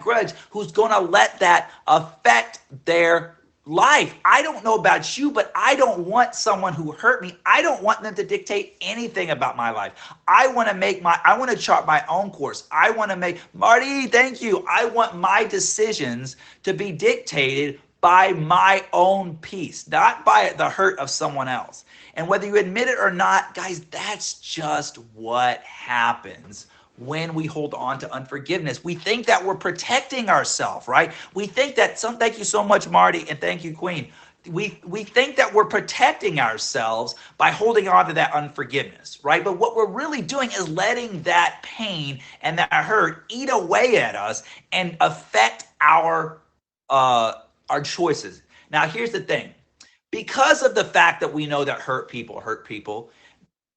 grudge who's going to let that affect their life. I don't know about you, but I don't want someone who hurt me. I don't want them to dictate anything about my life. I want to chart my own course. I want to make, Marty, thank you. I want my decisions to be dictated by my own peace, not by the hurt of someone else. And whether you admit it or not, guys, that's just what happens when we hold on to unforgiveness. We think that we're protecting ourselves, right? We think that thank you so much, Marty, and thank you, Queen. We think that we're protecting ourselves by holding on to that unforgiveness, right? But what we're really doing is letting that pain and that hurt eat away at us and affect our choices. Now, here's the thing. Because of the fact that we know that hurt people,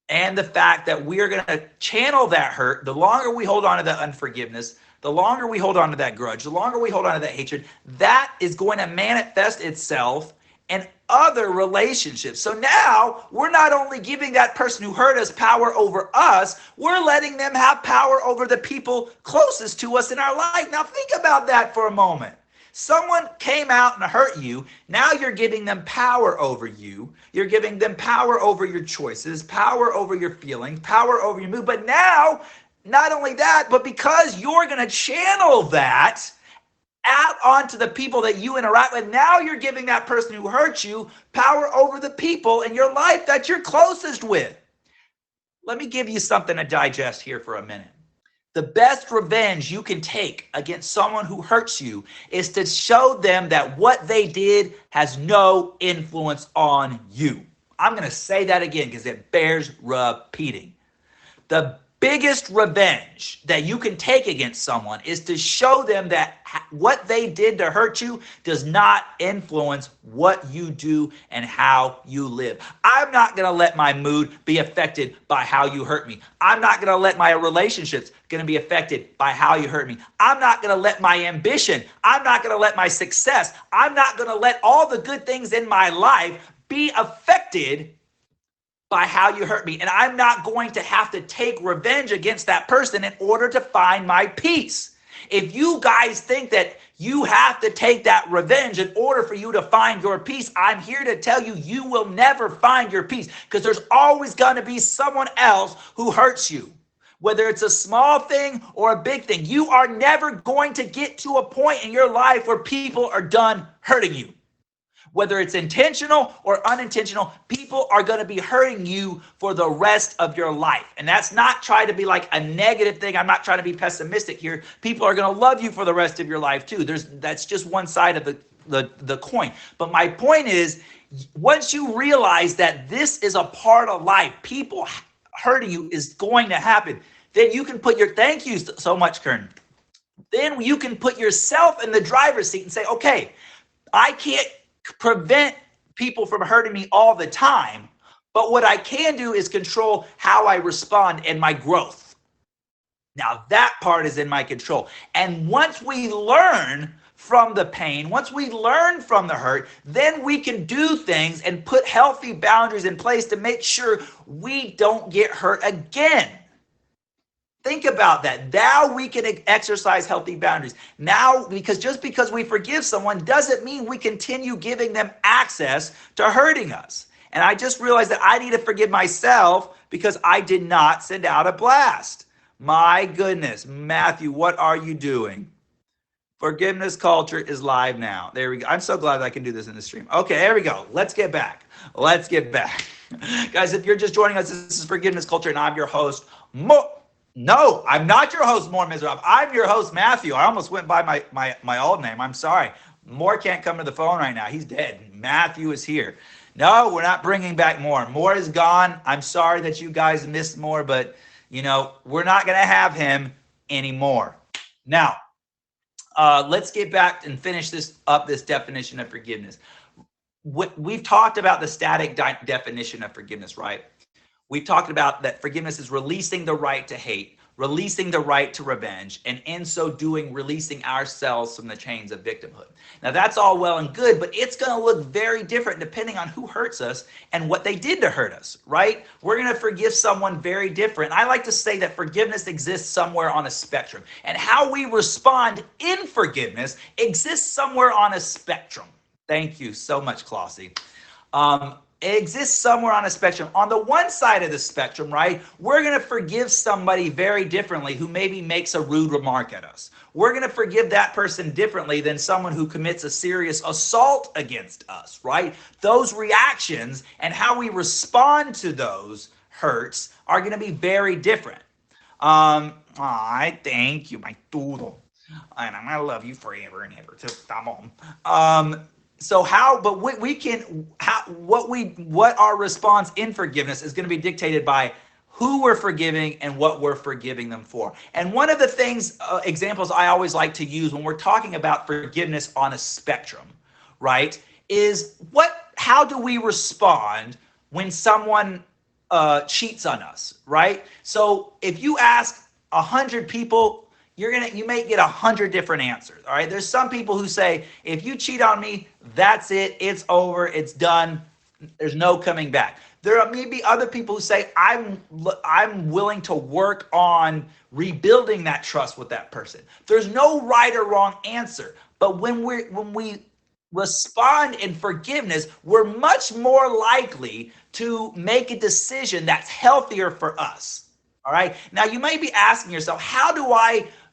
and the fact that we are going to channel that hurt, the longer we hold on to that unforgiveness, the longer we hold on to that grudge, the longer we hold on to that hatred, that is going to manifest itself in other relationships. So now we're not only giving that person who hurt us power over us, we're letting them have power over the people closest to us in our life. Now think about that for a moment. Someone came out and hurt you. Now you're giving them power over you. You're giving them power over your choices, power over your feelings, power over your mood. But now, not only that, but because you're going to channel that out onto the people that you interact with, now you're giving that person who hurt you power over the people in your life that you're closest with. Let me give you something to digest here for a minute. The best revenge you can take against someone who hurts you is to show them that what they did has no influence on you. I'm going to say that again because it bears repeating. The biggest revenge that you can take against someone is to show them that what they did to hurt you does not influence what you do and how you live. I'm not going to let my mood be affected by how you hurt me. I'm not going to let my relationships going to be affected by how you hurt me. I'm not going to let my ambition, I'm not going to let my success, I'm not going to let all the good things in my life be affected by how you hurt me. And I'm not going to have to take revenge against that person in order to find my peace. If you guys think that you have to take that revenge in order for you to find your peace, I'm here to tell you, you will never find your peace because there's always going to be someone else who hurts you. Whether it's a small thing or a big thing, you are never going to get to a point in your life where people are done hurting you. Whether it's intentional or unintentional, people are going to be hurting you for the rest of your life. And that's not trying to be like a negative thing. I'm not trying to be pessimistic here. People are going to love you for the rest of your life too. That's just one side of the coin. But my point is, once you realize that this is a part of life, people hurting you is going to happen, then you can put thank you so much, Kern. Then you can put yourself in the driver's seat and say, okay, I can't prevent people from hurting me all the time, but what I can do is control how I respond and my growth. Now that part is in my control. And once we learn from the pain, once we learn from the hurt, then we can do things and put healthy boundaries in place to make sure we don't get hurt again. Think about that. Now we can exercise healthy boundaries. Now, just because we forgive someone doesn't mean we continue giving them access to hurting us. And I just realized that I need to forgive myself because I did not send out a blast. My goodness, Matthew, what are you doing? Forgiveness culture is live now. There we go. I'm so glad that I can do this in the stream. Okay, there we go. Let's get back. Guys, if you're just joining us, this is Forgiveness Culture and I'm your host, No, I'm not your host, More Miserable. I'm your host, Matthew. I almost went by my old name. I'm sorry. More can't come to the phone right now. He's dead. Matthew is here. No, we're not bringing back More. More is gone. I'm sorry that you guys missed More, but we're not going to have him anymore. Now, let's get back and finish this definition of forgiveness. We've talked about the static definition of forgiveness, right? We've talked about that forgiveness is releasing the right to hate, releasing the right to revenge, and in so doing, releasing ourselves from the chains of victimhood. Now, that's all well and good, but it's going to look very different depending on who hurts us and what they did to hurt us, right? We're going to forgive someone very different. I like to say that forgiveness exists somewhere on a spectrum, and how we respond in forgiveness exists somewhere on a spectrum. Thank you so much, Clossie. It exists somewhere on a spectrum. On the one side of the spectrum, right, we're going to forgive somebody very differently who maybe makes a rude remark at us. We're going to forgive that person differently than someone who commits a serious assault against us, right? Those reactions and how we respond to those hurts are going to be very different. I thank you, my doodle. And I'm going to love you forever and ever. So how, but we can, how, what our response in forgiveness is going to be dictated by who we're forgiving and what we're forgiving them for. And one of the things, examples I always like to use when we're talking about forgiveness on a spectrum, right, is how do we respond when someone cheats on us, right? So if you ask 100 people, you may get 100 different answers. All right. There's some people who say, if you cheat on me, that's it. It's over. It's done. There's no coming back. There are maybe other people who say, I'm willing to work on rebuilding that trust with that person. There's no right or wrong answer. But when we respond in forgiveness, we're much more likely to make a decision that's healthier for us. All right. Now you may be asking yourself,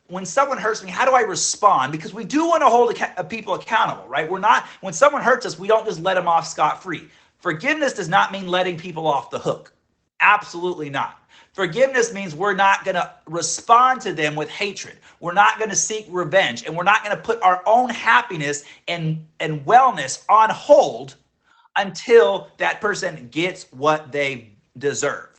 when someone hurts me, how do I respond? Because we do want to hold people accountable, right? When someone hurts us, we don't just let them off scot-free. Forgiveness does not mean letting people off the hook. Absolutely not. Forgiveness means we're not going to respond to them with hatred. We're not going to seek revenge, and we're not going to put our own happiness and wellness on hold until that person gets what they deserve.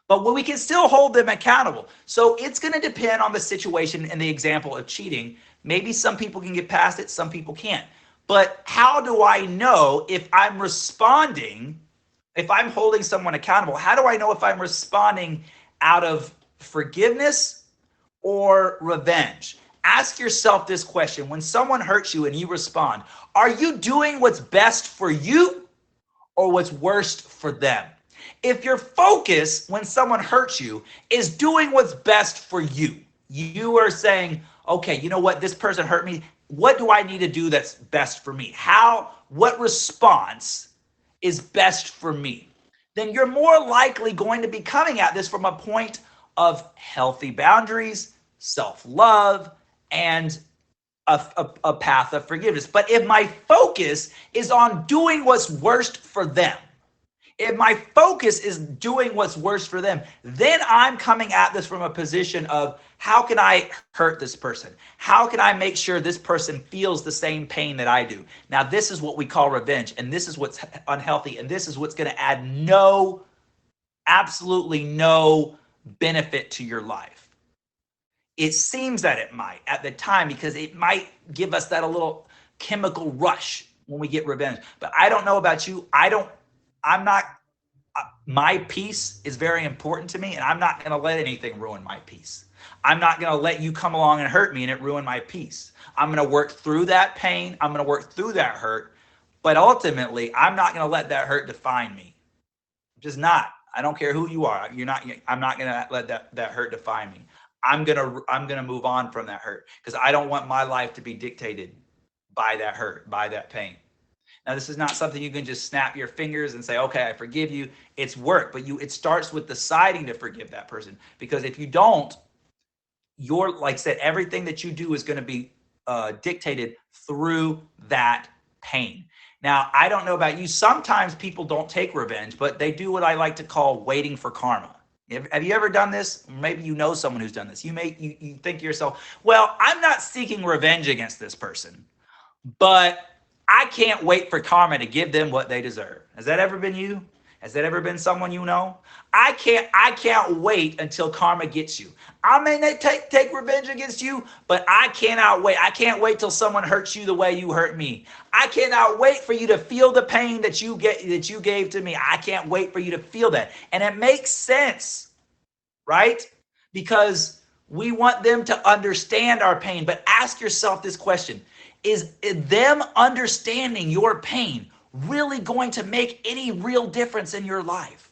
But we can still hold them accountable. So it's going to depend on the situation and the example of cheating. Maybe some people can get past it, some people can't. But how do I know if I'm responding, if I'm holding someone accountable? How do I know if I'm responding out of forgiveness or revenge? Ask yourself this question. When someone hurts you and you respond, are you doing what's best for you or what's worst for them? If your focus when someone hurts you is doing what's best for you, you are saying, okay, you know what, this person hurt me. What do I need to do that's best for me? What response is best for me? Then you're more likely going to be coming at this from a point of healthy boundaries, self-love, and a path of forgiveness. But if my focus is on doing what's worst for them, if my focus is doing what's worst for them, then I'm coming at this from a position of, how can I hurt this person? How can I make sure this person feels the same pain that I do? Now, this is what we call revenge, and this is what's unhealthy, and this is what's going to add absolutely no benefit to your life. It seems that it might at the time, because it might give us that a little chemical rush when we get revenge. But I don't know about you. My peace is very important to me, and I'm not going to let anything ruin my peace. I'm not going to let you come along and hurt me and it ruin my peace. I'm going to work through that pain. I'm going to work through that hurt. But ultimately, I'm not going to let that hurt define me. Just not. I don't care who you are. I'm not going to let that hurt define me. I'm going to move on from that hurt, because I don't want my life to be dictated by that hurt, by that pain. Now, this is not something you can just snap your fingers and say, okay, I forgive you. It's work, but it starts with deciding to forgive that person. Because if you don't, like I said, everything that you do is going to be dictated through that pain. Now, I don't know about you. Sometimes people don't take revenge, but they do what I like to call waiting for karma. Have you ever done this? Maybe you know someone who's done this. You think to yourself, well, I'm not seeking revenge against this person, but I can't wait for karma to give them what they deserve. Has that ever been you? Has that ever been someone you know? I can't wait until karma gets you. I may not take revenge against you, but I cannot wait. I can't wait till someone hurts you the way you hurt me. I cannot wait for you to feel the pain that you gave to me. I can't wait for you to feel that. And it makes sense, right? Because We want them to understand our pain. But ask yourself this question: is them understanding your pain really going to make any real difference in your life?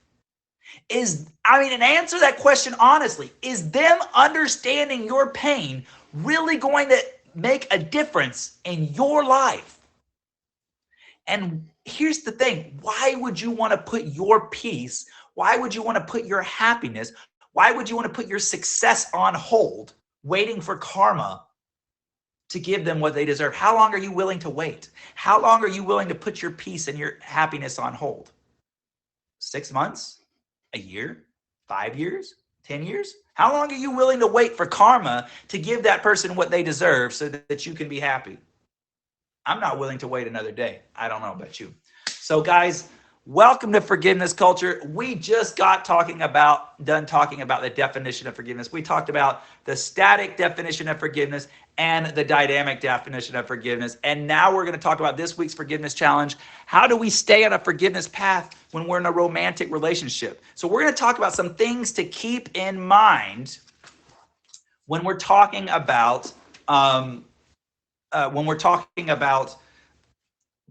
And answer that question honestly. Is them understanding your pain really going to make a difference in your life? And here's the thing: why would you want to put your peace? Why would you want to put your happiness? Why would you want to put your success on hold, waiting for karma to give them what they deserve? How long are you willing to wait? How long are you willing to put your peace and your happiness on hold? 6 months? A year? 5 years? 10 years? How long are you willing to wait for karma to give that person what they deserve so that you can be happy? I'm not willing to wait another day. I don't know about you. So guys, welcome to Forgiveness Culture. We just got done talking about the definition of forgiveness. We talked about the static definition of forgiveness and the dynamic definition of forgiveness. And now we're going to talk about this week's forgiveness challenge. How do we stay on a forgiveness path when we're in a romantic relationship? So we're going to talk about some things to keep in mind when we're talking about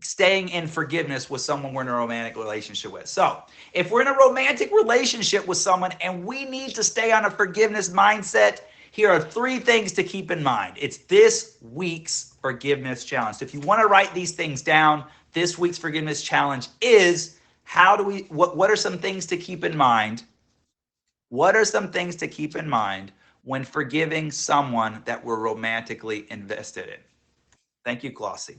staying in forgiveness with someone we're in a romantic relationship with. So if we're in a romantic relationship with someone and we need to stay on a forgiveness mindset, here are 3 things to keep in mind. It's this week's forgiveness challenge. So if you want to write these things down, this week's forgiveness challenge is what are some things to keep in mind? What are some things to keep in mind when forgiving someone that we're romantically invested in? Thank you, Glossy.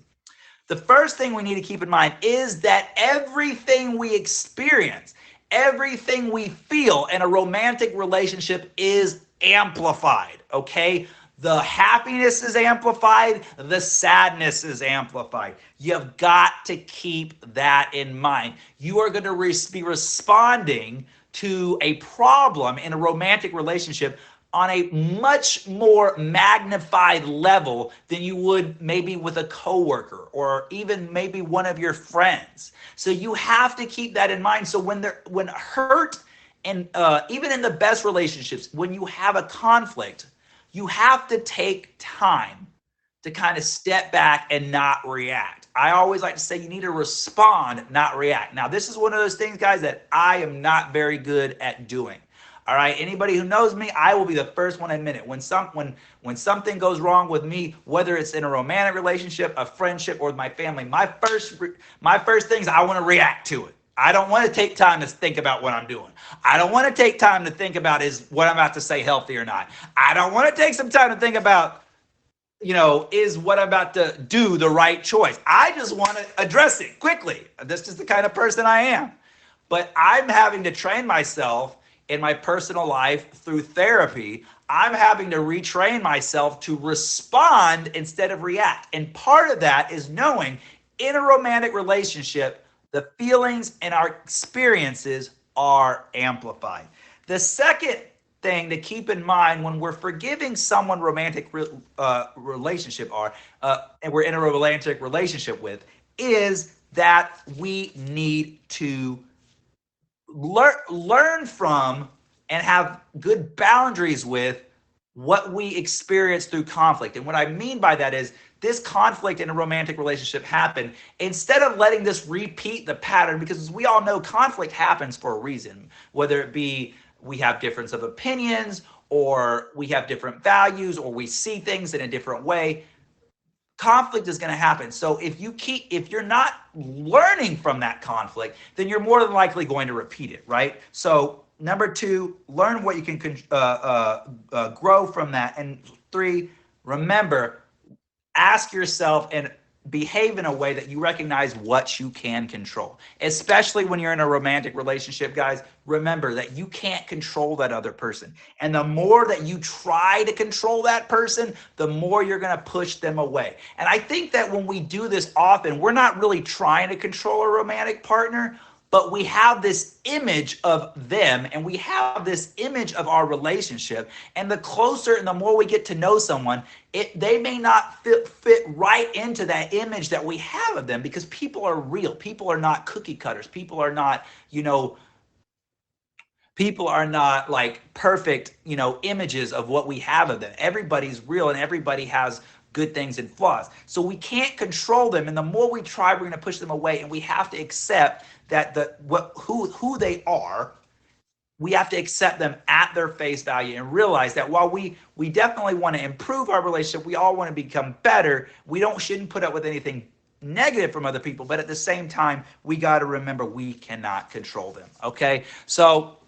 The first thing we need to keep in mind is that everything we experience, everything we feel in a romantic relationship is amplified, okay? The happiness is amplified, the sadness is amplified. You've got to keep that in mind. You are going to be responding to a problem in a romantic relationship on a much more magnified level than you would maybe with a coworker or even maybe one of your friends. So you have to keep that in mind. So when hurt, and even in the best relationships, when you have a conflict, you have to take time to kind of step back and not react. I always like to say you need to respond, not react. Now, this is one of those things, guys, that I am not very good at doing. All right, anybody who knows me, I will be the first one to admit it. When something goes wrong with me, whether it's in a romantic relationship, a friendship, or with my family, my first thing is I want to react to it. I don't want to take time to think about what I'm doing. I don't want to take time to think about is what I'm about to say healthy or not. I don't want to take some time to think about, is what I'm about to do the right choice. I just want to address it quickly. This is the kind of person I am. But I'm having to train myself in my personal life through therapy. I'm having to retrain myself to respond instead of react. And part of that is knowing in a romantic relationship, the feelings and our experiences are amplified. The second thing to keep in mind when we're forgiving someone romantic relationship and we're in a romantic relationship with is that we need to learn from and have good boundaries with what we experience through conflict. And what I mean by that is this conflict in a romantic relationship happened. Instead of letting this repeat the pattern, because as we all know, conflict happens for a reason, whether it be we have difference of opinions or we have different values or we see things in a different way. Conflict is going to happen. So if you're not learning from that conflict, then you're more than likely going to repeat it, right? So number 2, learn what you can grow from that. And 3, remember, ask yourself and behave in a way that you recognize what you can control. Especially when you're in a romantic relationship, guys, remember that you can't control that other person. And the more that you try to control that person, the more you're going to push them away. And I think that when we do this often, we're not really trying to control a romantic partner, but we have this image of them and we have this image of our relationship. And the closer and the more we get to know someone, they may not fit right into that image that we have of them, because people are real. People are not cookie cutters. People are not, People are not like perfect, images of what we have of them. Everybody's real and everybody has good things and flaws. So we can't control them. And the more we try, we're going to push them away. And we have to accept that who they are. We have to accept them at their face value and realize that while we definitely want to improve our relationship, we all want to become better. We shouldn't put up with anything negative from other people, but at the same time, we got to remember we cannot control them. Okay, so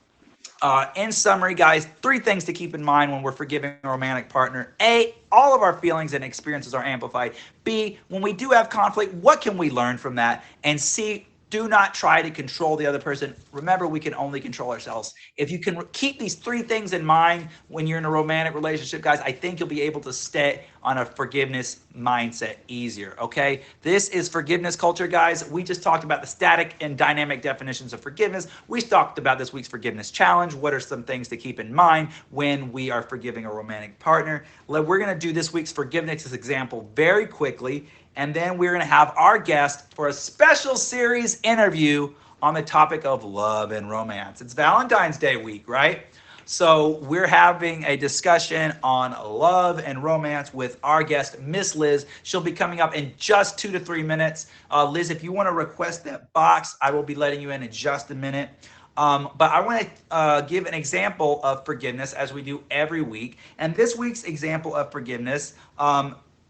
in summary, guys, 3 things to keep in mind when we're forgiving a romantic partner. A, all of our feelings and experiences are amplified. B, when we do have conflict, what can we learn from that? And C, do not try to control the other person. Remember, we can only control ourselves. If you can keep these 3 things in mind when you're in a romantic relationship, guys, I think you'll be able to stay on a forgiveness mindset easier, okay? This is forgiveness culture, guys. We just talked about the static and dynamic definitions of forgiveness. We talked about this week's forgiveness challenge. What are some things to keep in mind when we are forgiving a romantic partner? We're going to do this week's forgiveness example very quickly. And then we're going to have our guest for a special series interview on the topic of love and romance. It's Valentine's Day week, right? So we're having a discussion on love and romance with our guest, Miss Liz. She'll be coming up in just 2 to 3 minutes. Liz, if you want to request that box, I will be letting you in just a minute. But I want to give an example of forgiveness as we do every week. And this week's example of forgiveness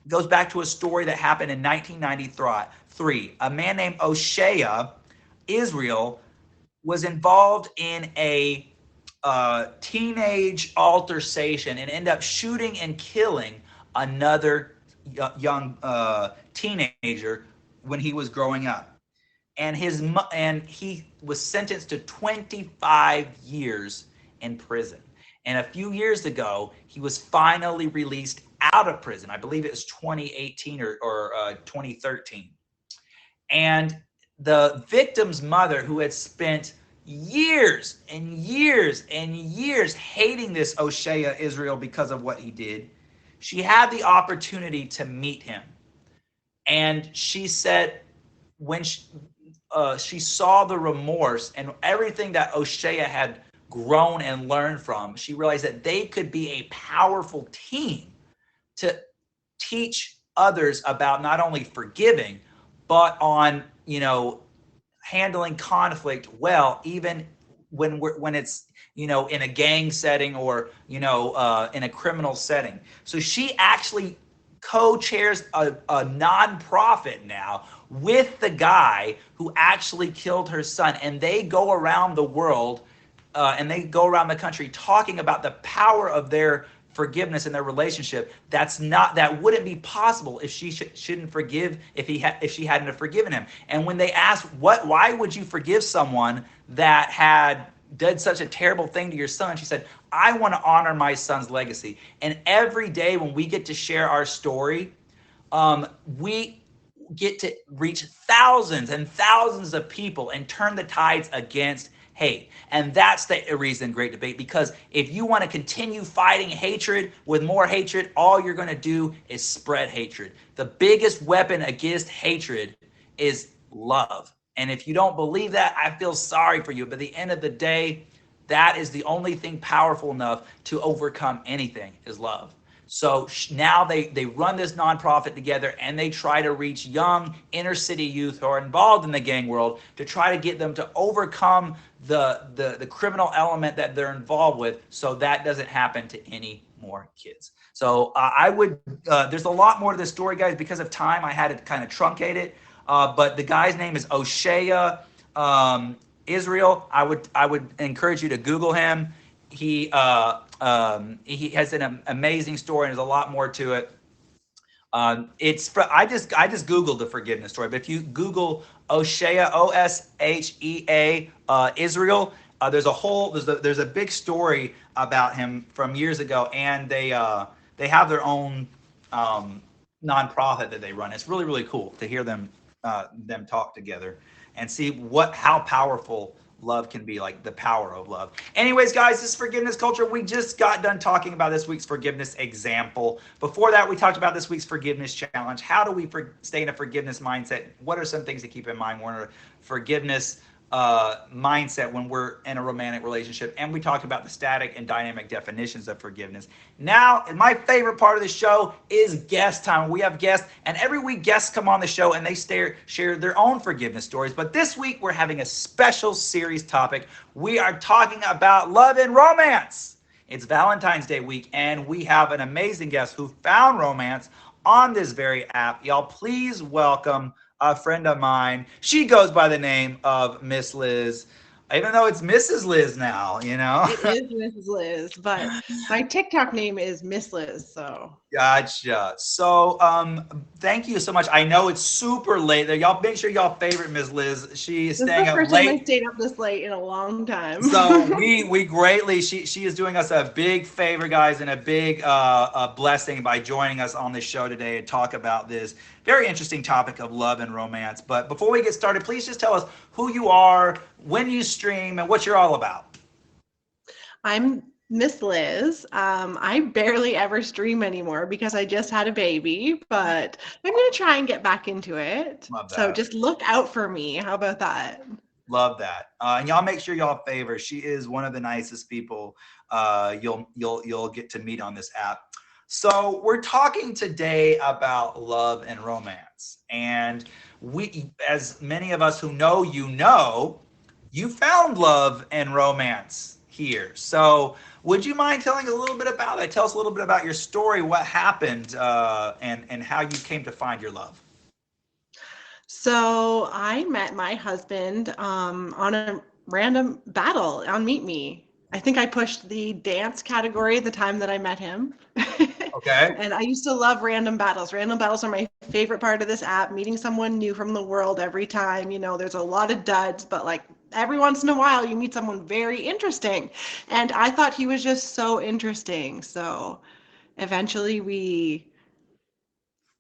goes back to a story that happened in 1993. A man named O'Shea Israel was involved in a teenage altercation and ended up shooting and killing another young teenager when he was growing up. And he was sentenced to 25 years in prison. And a few years ago, he was finally released out of prison. I believe it was 2018 or 2013. And the victim's mother, who had spent years and years and years hating this O'Shea Israel because of what he did, she had the opportunity to meet him. And she said when she saw the remorse and everything that O'Shea had grown and learned from, she realized that they could be a powerful team to teach others about not only forgiving, but on, handling conflict well, even when it's, in a gang setting or, in a criminal setting. So she actually co-chairs a nonprofit now with the guy who actually killed her son. And they go around the world and they go around the country talking about the power of their forgiveness in their relationship. That wouldn't be possible if she shouldn't forgive, if she hadn't have forgiven him. And when they asked why would you forgive someone that had did such a terrible thing to your son, she said, I want to honor my son's legacy. And every day when we get to share our story, we get to reach thousands and thousands of people and turn the tides against hate. And that's the reason Great Debate, because if you want to continue fighting hatred with more hatred, all you're going to do is spread hatred. The biggest weapon against hatred is love. And if you don't believe that, I feel sorry for you. But at the end of the day, that is the only thing powerful enough to overcome anything, is love. So now they run this nonprofit together and they try to reach young inner city youth who are involved in the gang world to try to get them to overcome the criminal element that they're involved with, so that doesn't happen to any more kids. So there's a lot more to this story, guys. Because of time, I had to kind of truncate it. But the guy's name is O'Shea Israel. I would encourage you to Google him. He has an amazing story, and there's a lot more to it. I just Googled the forgiveness story, but if you Google O'Shea, Oshea, Israel, there's a big story about him from years ago, and they have their own nonprofit that they run. It's really, really cool to hear them talk together and see how powerful love can be, like the power of love. Anyways, guys, this is Forgiveness Culture. We just got done talking about this week's forgiveness example. Before that, we talked about this week's forgiveness challenge. How do we stay in a forgiveness mindset? What are some things to keep in mind when we're forgiveness mindset when we're in a romantic relationship. And we talked about the static and dynamic definitions of forgiveness. Now, my favorite part of the show is guest time. We have guests, and every week guests come on the show and they share their own forgiveness stories. But this week we're having a special series topic. We are talking about love and romance. It's Valentine's Day week, and we have an amazing guest who found romance on this very app. Y'all, please welcome a friend of mine. She goes by the name of Miss Liz, even though it's Mrs. Liz now, you know? It is Mrs. Liz, but my TikTok name is Miss Liz, so. Gotcha. So, thank you so much. I know it's super late there. Y'all make sure y'all favorite Miss Liz. She is This is staying the up first time I late. stayed up this late in a long time. So we greatly, she is doing us a big favor, guys, and a big a blessing by joining us on this show today and talk about this very interesting topic of love and romance. But before we get started, please just tell us who you are, when you stream, and what you're all about. I'm Miss Liz. I barely ever stream anymore because I just had a baby, but I'm going to try and get back into it. Love So that. just look out for me. How about that? Love that. And y'all make sure y'all favor. She is one of the nicest people you'll get to meet on this app. So we're talking today about love and romance. And we, as many of us who know, you found love and romance here. So would you mind telling a little bit about it? Tell us a little bit about your story, what happened, and how you came to find your love. So I met my husband on a random battle on Meet Me. I think I pushed the dance category the time that I met him. Okay. And I used to love random battles. Random battles are my favorite part of this app, meeting someone new from the world every time. You know, there's a lot of duds, but like every once in a while you meet someone very interesting. And I thought he was just so interesting. So eventually we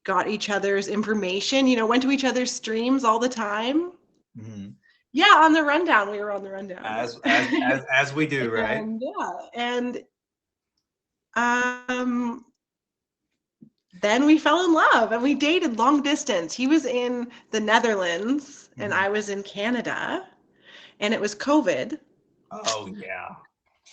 got each other's information, you know, went to each other's streams all the time. Mhm. Yeah, on the rundown. We were on the rundown. As we do, right? And yeah, and then we fell in love and we dated long distance. He was in the Netherlands and I was in Canada, and it was COVID. Oh yeah.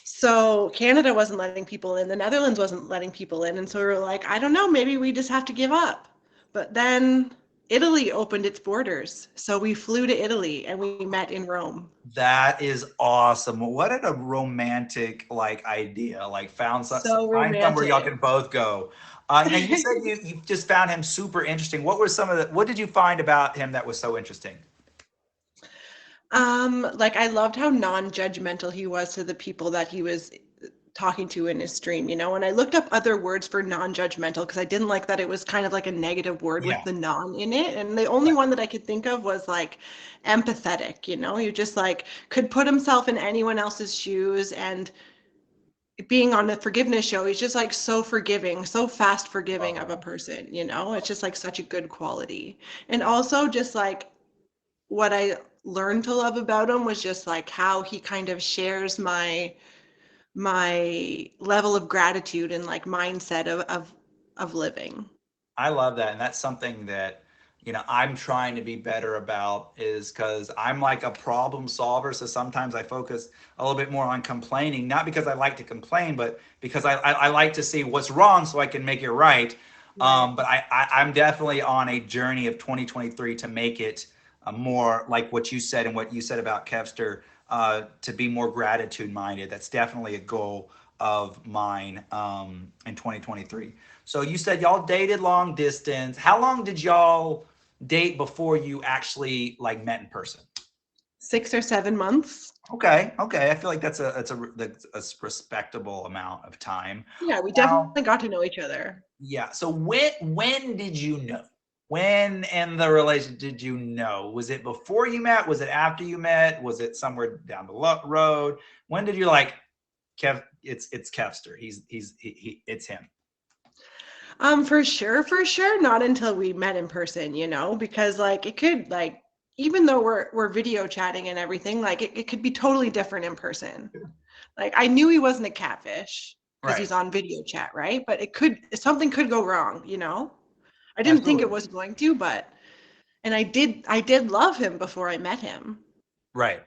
So Canada wasn't letting people in, the Netherlands wasn't letting people in, and so we were like, I don't know, maybe we just have to give up. But then Italy opened its borders, so we flew to Italy and we met in Rome. That is awesome. What a romantic like idea. Like So find somewhere y'all romantic. can both go. Now you said you just found him super interesting. What were some of the what did you find about him that was so interesting? Like I loved how non-judgmental he was to the people that he was talking to in his stream, you know, and I looked up other words for non-judgmental because I didn't like that it was kind of like a negative word Yeah. with the non in it. And the only one that I could think of was like empathetic, you know, you just like could put himself in anyone else's shoes. And being on the forgiveness show, he's just like so forgiving, so fast forgiving of a person, you know, it's just like such a good quality. And also just like what I learned to love about him was just like how he kind of shares my level of gratitude and like mindset of living. I love that. And that's something that, I'm trying to be better about is because I'm like a problem solver. So sometimes I focus a little bit more on complaining, not because I like to complain, but because I like to see what's wrong so I can make it right. But I'm definitely on a journey of 2023 to make it more like what you said and what you said about Kevster, to be more gratitude minded. That's definitely a goal of mine in 2023. So you said y'all dated long distance. How long did y'all date before you actually like met in person? 6 or 7 months. Okay, okay. I feel like that's a respectable amount of time. Yeah, we Now, definitely got to know each other. yeah. So when did you know? When in the relation did you know? Was it before you met? Was it after you met? Was it somewhere down the road? When did you like Kev? It's Kevster. It's him. For sure, not until we met in person, you know, because like it could like even though we're video chatting and everything, like it could be totally different in person. Like I knew he wasn't a catfish because Right. he's on video chat, right? But something could go wrong, you know? I didn't think it Absolutely. was going to, but and I did love him before I met him. Right.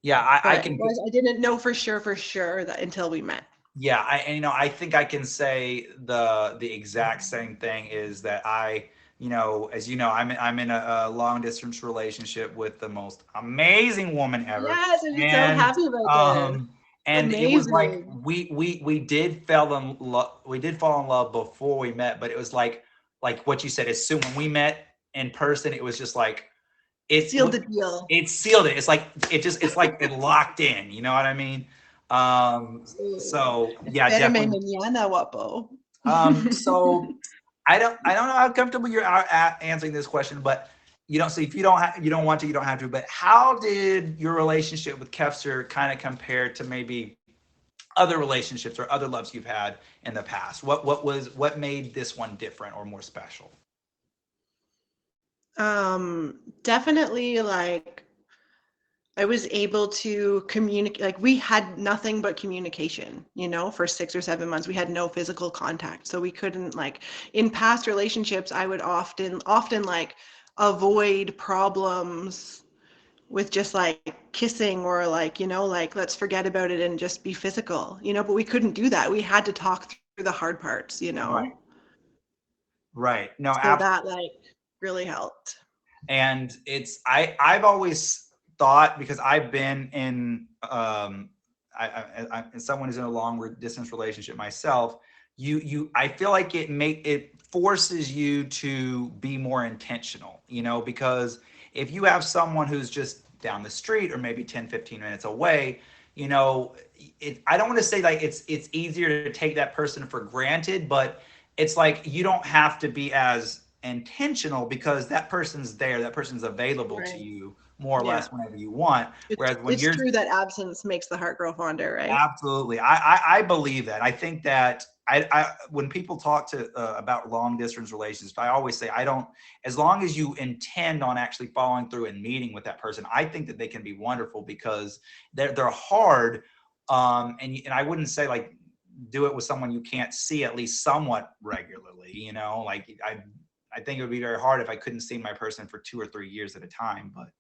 Yeah, I But can. I didn't know for sure that until we met. Yeah, and I think I can say the exact same thing is that as you know, I'm in a long distance relationship with the most amazing woman ever, Yes, I'm just so and happy about this. um, and it was like Amazing. we did fall in love before we met, but it was like what you said. As soon when we met in person, it was just like it Sealed the deal. it sealed it. It's like it's like it locked in. You know what I mean? Absolutely. So yeah, Espérame definitely. mañana, guapo. So I don't know how comfortable you're answering this question, but so if you don't want to, you don't have to. But how did your relationship with Kefster kind of compare to maybe other relationships or other loves you've had in the past? What made this one different or more special? Definitely like I was able to communicate, like we had nothing but communication, for 6 or 7 months. We had no physical contact. So we couldn't like in past relationships, I would often like avoid problems with just like kissing or like, like let's forget about it and just be physical, but we couldn't do that. We had to talk through the hard parts. Right. Right. No, So that like really helped. and I've always thought, because I've been in I someone who's in a long distance relationship myself, I feel like it forces you to be more intentional, because if you have someone who's just down the street or maybe 10-15 minutes away, I don't want to say like it's easier to take that person for granted, but it's like you don't have to be as intentional because that person's there, that person's available to Right. you more or Yeah. less whenever you want. Whereas when It's you're true that absence makes the heart grow fonder, right? absolutely, I believe that. I think that when people talk to about long distance relationships, I always say I don't. As long as you intend on actually following through and meeting with that person, I think that they can be wonderful because they're hard. And I wouldn't say like do it with someone you can't see at least somewhat regularly. Like I think it would be very hard if I couldn't see my person for 2 or 3 years at a time. But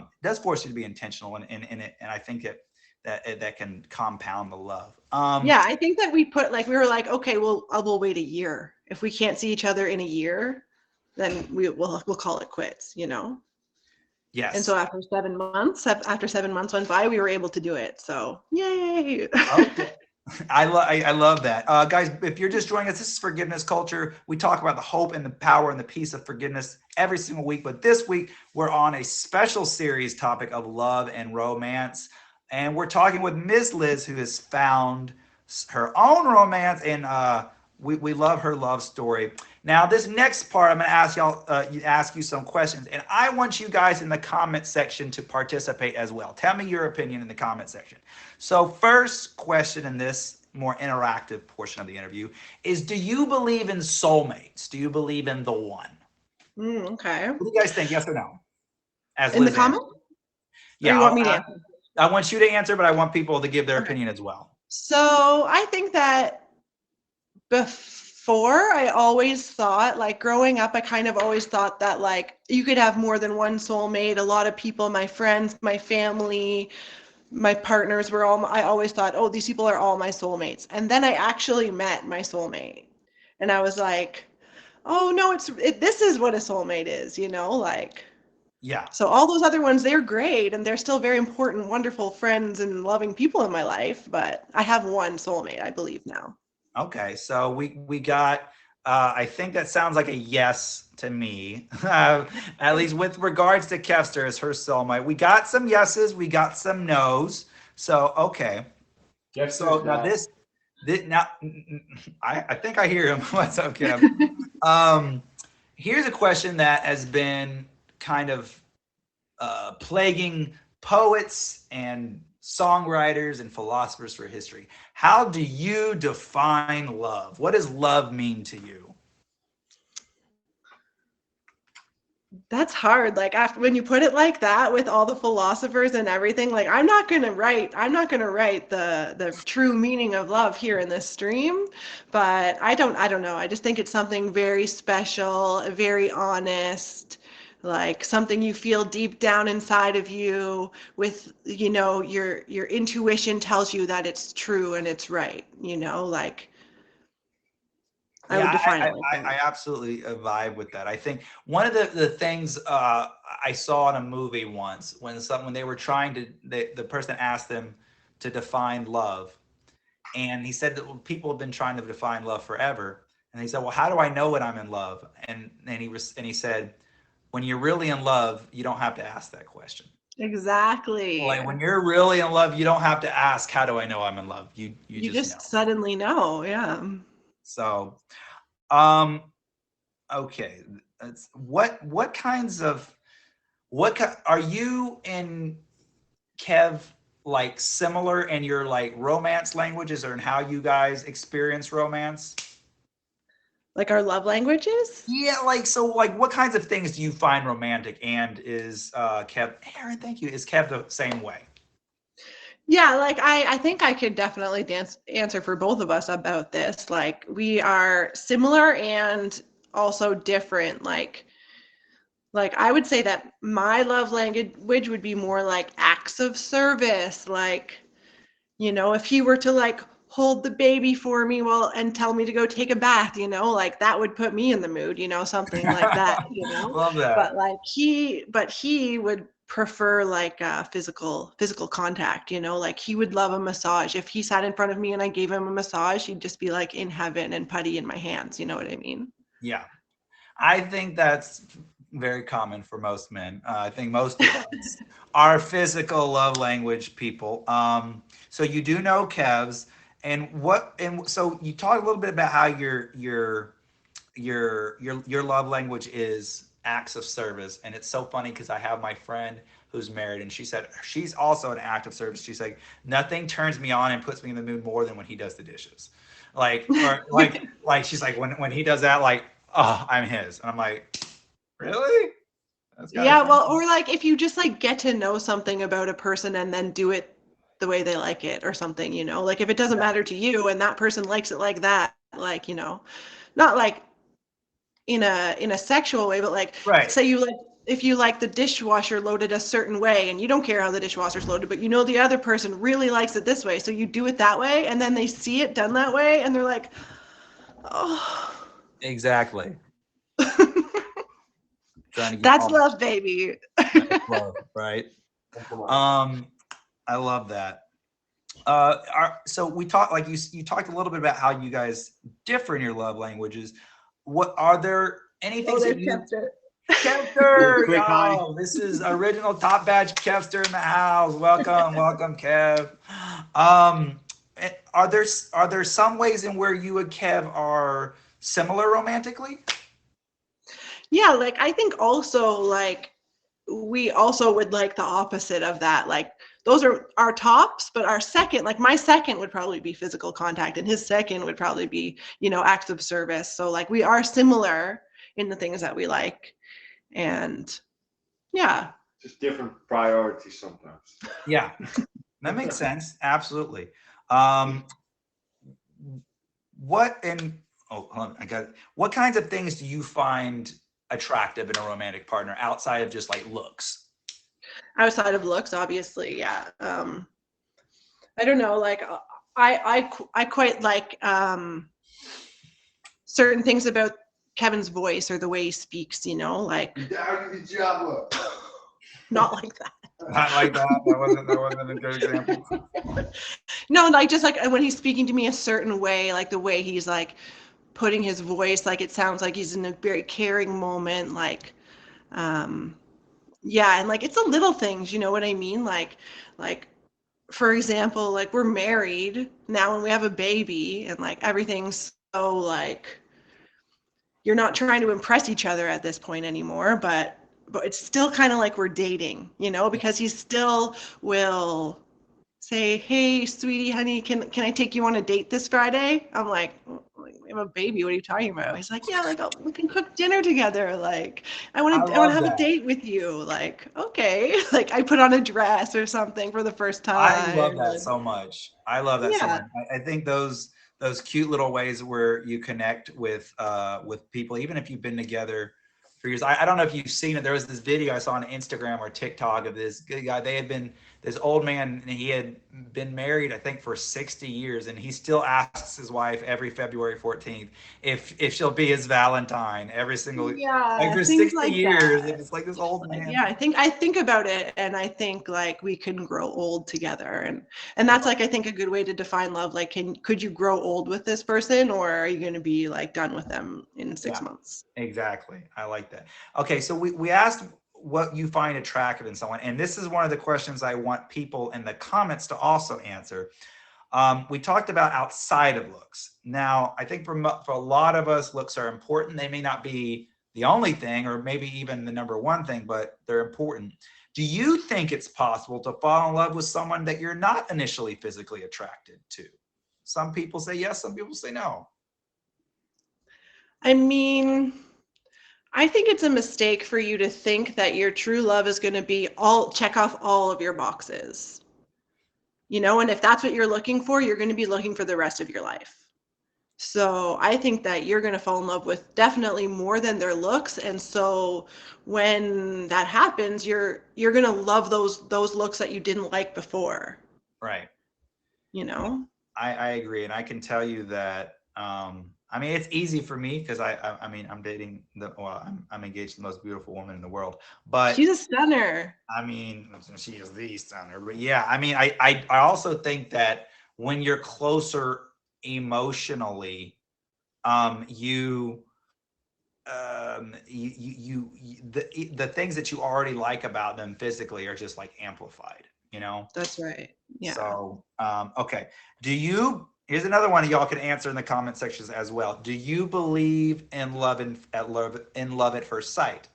it does force you to be intentional, and I think that can compound the love. Yeah, I think that we were like, okay, we'll wait a year. If we can't see each other in a year, then we'll call it quits. And Yes. so after 7 months went by, we were able to do it. So yay! Okay. I love that. Guys, if you're just joining us, this is Forgiveness Culture. We talk about the hope and the power and the peace of forgiveness every single week. But this week, we're on a special series topic of love and romance. And we're talking with Ms. Liz, who has found her own romance. And we love her love story. Now, this next part, I'm going to ask you some questions. And I want you guys in the comment section to participate as well. Tell me your opinion in the comment section. So first question in this more interactive portion of the interview is, do you believe in soulmates? Do you believe in the one? Okay. What do you guys think? Yes or no? As In the Liz answers. comment? Or Yeah, you want me to answer? I want you to answer, but I want people to give their Okay. opinion as well. So I think that before I always thought, like growing up, I kind of always thought that like you could have more than one soulmate. A lot of people, my friends, my family, my partners I always thought, oh, these people are all my soulmates. And then I actually met my soulmate. And I was like, oh no, this is what a soulmate is, like. Yeah. So all those other ones, they're great and they're still very important, wonderful friends and loving people in my life. But I have one soulmate, I believe now. Okay, so we got. I think that sounds like a yes to me, at least with regards to Kefster as her soulmate. We got some yeses, we got some nos. So okay. So now this now I think I hear him. What's up, Kev? Here's a question that has been kind of plaguing poets and songwriters and philosophers for history. How do you define love? What does love mean to you? That's hard. Like after when you put it like that with all the philosophers and everything, like I'm not gonna write the true meaning of love here in this stream, but I don't know. I just think it's something very special, very honest, like something you feel deep down inside of you with, you know, your intuition tells you that it's true and it's right, you know, like I would Yeah, define it like I that. absolutely vibe with that. I think one of the things I saw in a movie once when they were trying to the person asked them to define love, and he said that people have been trying to define love forever, and he said, well, how do I know when I'm in love? And he said, when you're really in love, you don't have to ask that question. Exactly. Like when you're really in love, you don't have to ask, how do I know I'm in love? You You just know. just suddenly know. Yeah. So, um, okay, what kinds of are you and Kev like similar in your like romance languages or in how you guys experience romance? Like our love languages? Yeah, like so like what kinds of things do you find romantic, and is Kev Aaron, thank you. Is Kev the same way? Yeah, like I think I could definitely answer for both of us about this. Like we are similar and also different. Like I would say that my love language would be more like acts of service. Like, you know, if he were to like hold the baby for me while and tell me to go take a bath, you know, like that would put me in the mood, you know, something like that, you know. Love that. But like he would prefer like physical contact, you know, like he would love a massage. If he sat in front of me and I gave him a massage, he'd just be like in heaven and putty in my hands, you know what I mean? Yeah, I think that's very common for most men. I think most of us are physical love language people. So you do know Kev's, and so you talk a little bit about how your love language is acts of service, and it's so funny because I have my friend who's married, and she said she's also an act of service. She's like, nothing turns me on and puts me in the mood more than when he does the dishes, like or like she's like when he does that, like, oh, I'm his, and I'm like, really? That's kind of Yeah, crazy. well, or like if you just like get to know something about a person and then do it the way they like it or something, you know, like if it doesn't Yeah. matter to you and that person likes it like that, like, you know, not like in a sexual way, but like Right. say you like if you like the dishwasher loaded a certain way and you don't care how the dishwasher's loaded, but you know the other person really likes it this way, so you do it that way and then they see it done that way and they're like, "Oh." Exactly. Trying to get That's all love, baby. that love, right? Um, I love that. So we talked like you talked a little bit about how you guys differ in your love languages. What are there any Oh, things that they've you kept it. Real Kevster? quick, Connie. Oh, this is original top badge Kevster in the house. Welcome, welcome, Kev. Um, are there some ways in where you and Kev are similar romantically? Yeah, like I think also like we also would like the opposite of that. Like those are our tops, but our second, like my second would probably be physical contact and his second would probably be, you know, acts of service. So like we are similar in the things that we like. And yeah. Just different priorities sometimes. Yeah, that makes sense. Absolutely. Um, what and oh, hold on, I got it. What kinds of things do you find attractive in a romantic partner outside of just like looks? Outside of looks, obviously, yeah. I don't know, like I quite like certain things about Kevin's voice or the way he speaks, you know, like not like that. Not like that. That wasn't a good example. No, like just like when he's speaking to me a certain way, like the way he's like putting his voice, like it sounds like he's in a very caring moment, like um yeah, and like it's the little things, you know what I mean? Like for example, like we're married now and we have a baby and like everything's so like you're not trying to impress each other at this point anymore, but it's still kind of like we're dating, you know, because he still will say, "Hey, sweetie, honey, can I take you on a date this Friday?" I'm like, "We have a baby. What are you talking about?" He's like, "Yeah, like we can cook dinner together. Like, I I want to love have a that. date with you." Like, okay, like I put on a dress or something for the first I love time. that And so much. I love that so yeah, much. I think those cute little ways where you connect with people, even if you've been together for years. I don't know if you've seen it. There was this video I saw on Instagram or TikTok of this good guy. This old man, and he had been married, I think, for 60 years, and he still asks his wife every February 14th if she'll be his Valentine every single, like Yeah, for things 60 like years. And that. it's like this old Like, man. yeah, I think about it, and I think like we can grow old together, and that's like I think a good way to define love. Like, could you grow old with this person, or are you going to be like done with them in 6 months? Exactly. I like that. Okay, so we asked what you find attractive in someone, and this is one of the questions I want people in the comments to also answer. We talked about outside of looks. Now, I think for a lot of us, looks are important. They may not be the only thing, or maybe even the number one thing, but they're important. Do you think it's possible to fall in love with someone that you're not initially physically attracted to? Some people say yes, some people say no. I mean, I think it's a mistake for you to think that your true love is going to be check off all of your boxes. And if that's what you're looking for, you're going to be looking for the rest of your life. So I think that you're going to fall in love with definitely more than their looks. And so when that happens, you're going to love those looks that you didn't like before, Right. you know? I agree, and I can tell you that. I mean, it's easy for me because I mean, I'm engaged to the most beautiful woman in the world. But She's a stunner. I mean, she is the stunner. But yeah, I mean, I also think that when you're closer emotionally, you the things that you already like about them physically are just like amplified, you know. That's right. Yeah. So, okay. Here's another one y'all can answer in the comment sections as well. Do you believe in love at first sight?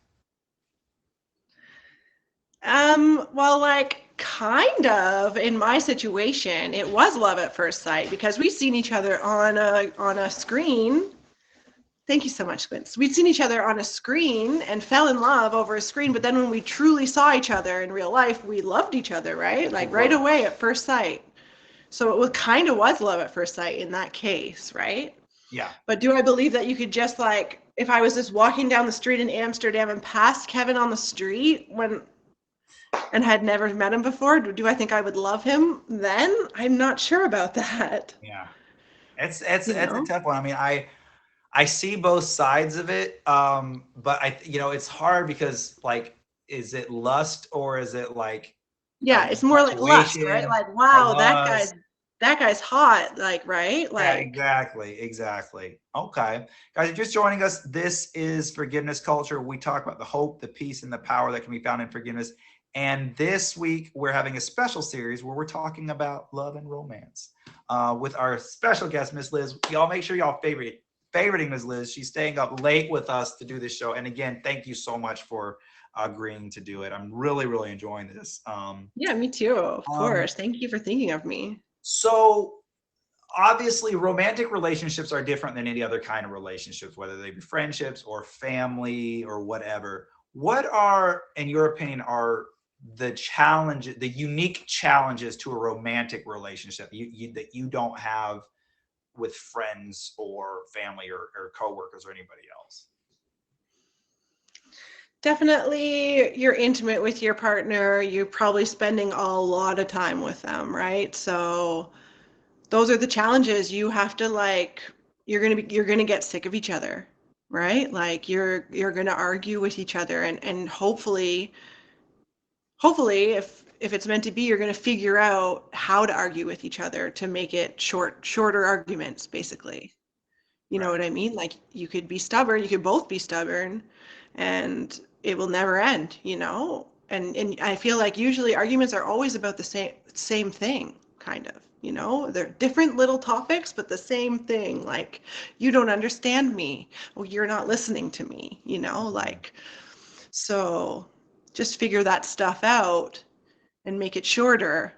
Well, like kind of in my situation, it was love at first sight because we'd seen each other on a screen. Thank you so much, Quince. We'd seen each other on a screen and fell in love over a screen, but then when we truly saw each other in real life, we loved each other, right? Like right away at first sight. So it was kind of was love at first sight in that case, right? Yeah. But do I believe that you could just like if I was just walking down the street in Amsterdam and passed Kevin on the street and had never met him before, do I think I would love him then? I'm not sure about that. Yeah. It's You a know? tough one. I mean, I see both sides of it. But it's hard because like, is it lust or is it like Yeah, it's more like lust, right? infatuation, Like, a wow, lust? that guy's hot, like, right? Yeah, Like, exactly. Okay. Guys, if you're just joining us, this is Forgiveness Culture. We talk about the hope, the peace, and the power that can be found in forgiveness. And this week, we're having a special series where we're talking about love and romance with our special guest, Miss Liz. Y'all make sure y'all favoriting Miss Liz. She's staying up late with us to do this show. And again, thank you so much for agreeing to do it. I'm really, really enjoying this. yeah, me too, of course. Thank you for thinking of me. So obviously romantic relationships are different than any other kind of relationships, whether they be friendships or family or whatever. What are, in your opinion, are the unique challenges to a romantic relationship that you don't have with friends or family or coworkers or anybody else? Definitely, you're intimate with your partner. You're probably spending a lot of time with them, right? So those are the challenges. You have to like you're gonna get sick of each other, right? Like you're gonna argue with each other, and hopefully if it's meant to be, you're gonna figure out how to argue with each other to make it shorter arguments, basically. You know Right. what I mean? Like you could be stubborn, you could both be stubborn, and it will never end, you know? And I feel like usually arguments are always about the same thing, kind of, you know? They're different little topics, but the same thing. Like, you don't understand me. Well, you're not listening to me, you know? Like, so just figure that stuff out and make it shorter.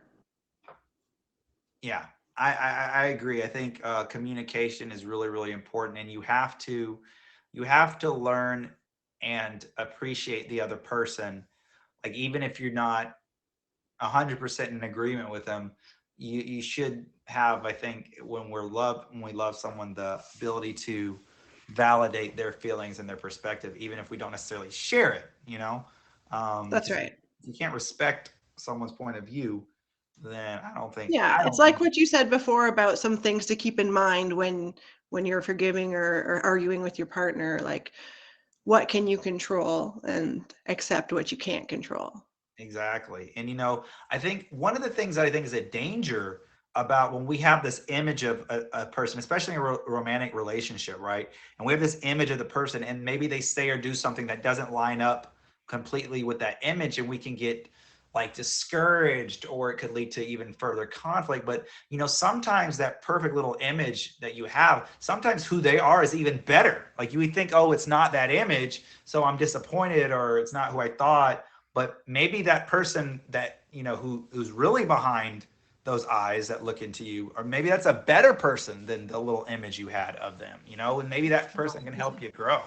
Yeah, I agree. I think communication is really, really important, and you have to learn and appreciate the other person. Like even if you're not 100% in agreement with them, you should have, I think, when we love someone, the ability to validate their feelings and their perspective, even if we don't necessarily share it, you know? That's Because right. if you can't respect someone's point of view, then Yeah, I it's don't think, like what you said before about some things to keep in mind when you're forgiving or arguing with your partner, like what can you control and accept what you can't control. exactly. And, I think one of the things that I think is a danger about when we have this image of a person, especially in a romantic relationship, right? And we have this image of the person, and maybe they say or do something that doesn't line up completely with that image, and we can get like discouraged, or it could lead to even further conflict. But, sometimes that perfect little image that you have, sometimes who they are is even better. Like, you would think, oh, it's not that image, so I'm disappointed, or it's not who I thought. But maybe that person that, who's really behind those eyes that look into you, or maybe that's a better person than the little image you had of them, and maybe that person can help you grow.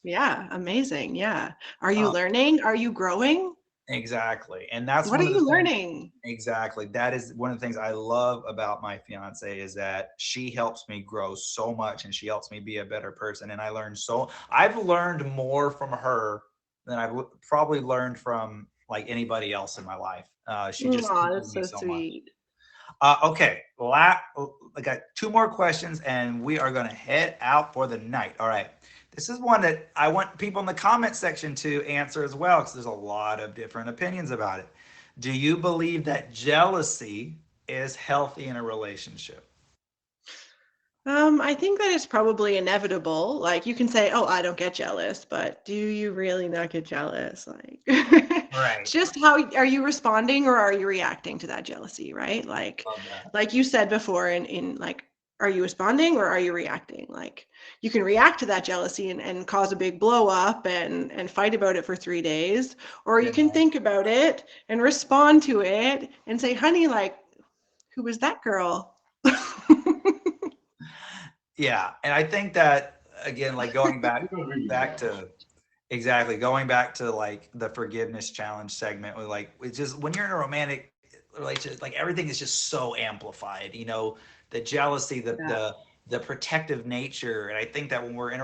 Yeah, amazing. Yeah. Are you Uh, learning? Are you growing? exactly. And that's What one are of the you things. learning? Exactly. That is one of the things I love about my fiance, is that she helps me grow so much, and she helps me be a better person. And I've learned more from her than probably learned from like anybody else in my life. She just Oh, teaches that's me so so much. sweet. Okay. I got two more questions, and we are going to head out for the night. All right. This is one that I want people in the comment section to answer as well, because there's a lot of different opinions about it. Do you believe that jealousy is healthy in a relationship? I think that it's probably inevitable. Like you can say, "Oh, I don't get jealous," but do you really not get jealous? Like, Right. it's just how are you responding or are you reacting to that jealousy, right? Love that. Like you said before, in like, are you responding or are you reacting? Like, you can react to that jealousy and cause a big blow up and fight about it for 3 days, or Yeah. you can think about it and respond to it and say, "Honey, like, who was that girl?" Yeah. And I think that, again, like going You don't really back know. to exactly, going back to like the forgiveness challenge segment, with like, it's just when you're in a romantic relationship, like everything is just so amplified, the jealousy, Yeah. the protective nature. And I think that when we're in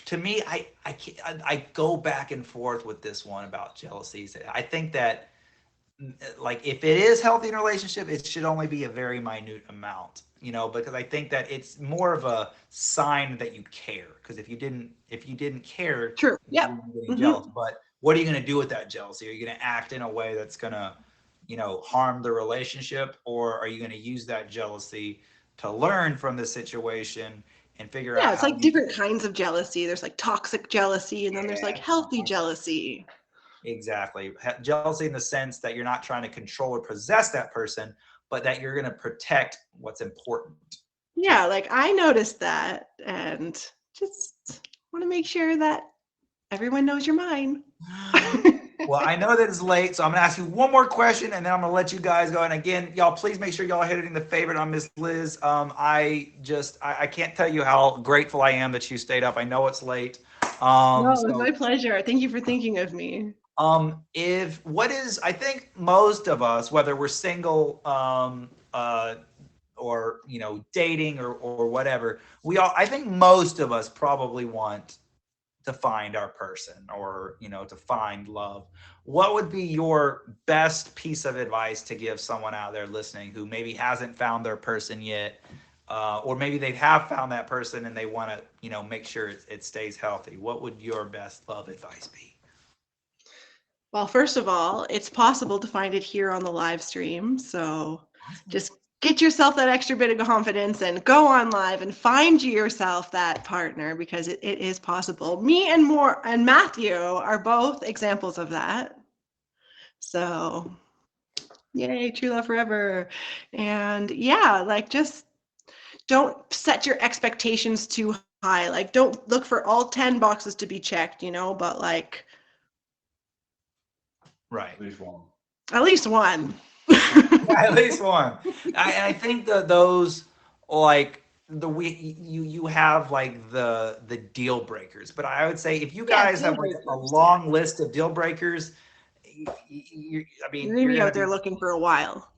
to me, I go back and forth with this one about jealousy. I think that, like, if it is healthy in a relationship, it should only be a very minute amount, because I think that it's more of a sign that you care. Because if you didn't care, True. you Yep. wouldn't be getting Hmm. jealous. But what are you going to do with that jealousy? Are you going to act in a way that's going to, harm the relationship, or are you going to use that jealousy to learn from the situation and figure Yeah, out it's how like you different kinds of jealousy. There's like toxic jealousy, and then there's like yeah, healthy jealousy. exactly. Jealousy in the sense that you're not trying to control or possess that person, but that you're going to protect what's important to Yeah, like I noticed that and just want to make sure that everyone knows you're mine. you. Well, I know that it's late, so I'm going to ask you one more question, and then I'm going to let you guys go. And again, y'all, please make sure y'all are hitting the favorite on Miss Liz. I can't tell you how grateful I am that you stayed up. I know it's late. No, it was So my pleasure. Thank you for thinking of me. if what is I think most of us, whether we're single, or dating, or whatever, I think most of us probably want to find our person, or to find love. What would be your best piece of advice to give someone out there listening who maybe hasn't found their person yet, or maybe they have found that person and they want to make sure it stays healthy? What would your best love advice be? Well, first of all, it's possible to find it here on the live stream. So Awesome. just get yourself that extra bit of confidence and go on live and find yourself that partner, because it is possible. Me and Matthew are both examples of that. So yay, true love forever. And yeah, like just don't set your expectations too high. Like don't look for all 10 boxes to be checked, but like Right. At least one. at least one. At least one. I think that those, like, you have like the deal breakers, but I would say if you Yeah, guys deal have like a breakers. Yeah. long list of deal breakers, I You're mean, gonna you're be gonna out be, there looking for a while.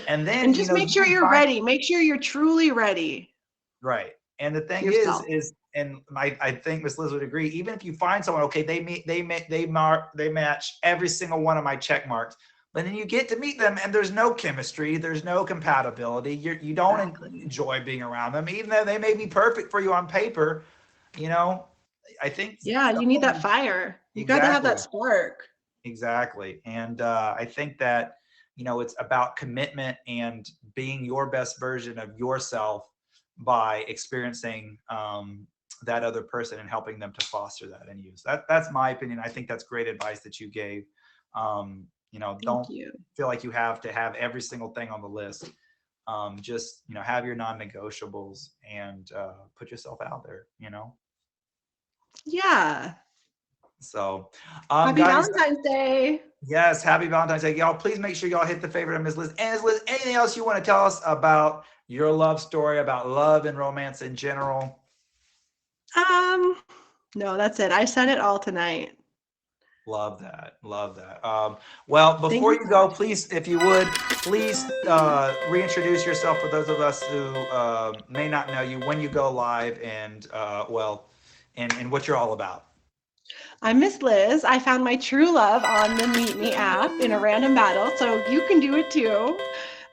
and And then just make you sure can you're find ready. Make sure you're truly ready right. And the thing is, yourself. I think Miss Liz would agree. Even if you find someone, okay, they match every single one of my check marks, but then you get to meet them and there's no chemistry, there's no compatibility. You don't Exactly. enjoy being around them, even though they may be perfect for you on paper. You know, I think Yeah, you need that fire. You got to have that exactly. spark. Exactly. And I think that, it's about commitment and being your best version of yourself by experiencing that other person and helping them to foster that in you. So that's my opinion. I think that's great advice that you gave. Thank Don't you. feel like you have to have every single thing on the list. Just, have your non-negotiables and put yourself out there. Yeah. So, Happy guys, Valentine's Day. yes, happy Valentine's Day. Y'all, please make sure y'all hit the favorite of Ms. Liz. And Ms. Liz, anything else you want to tell us about your love story, about love and romance in general? No, that's it. I said it all tonight. Love that. Love that. Well, Thank before you you so go, much. please, if you would, please reintroduce yourself for those of us who may not know you when you go live and, and what you're all about. I'm Miss Liz. I found my true love on the Meet Me app in a random battle, so you can do it too.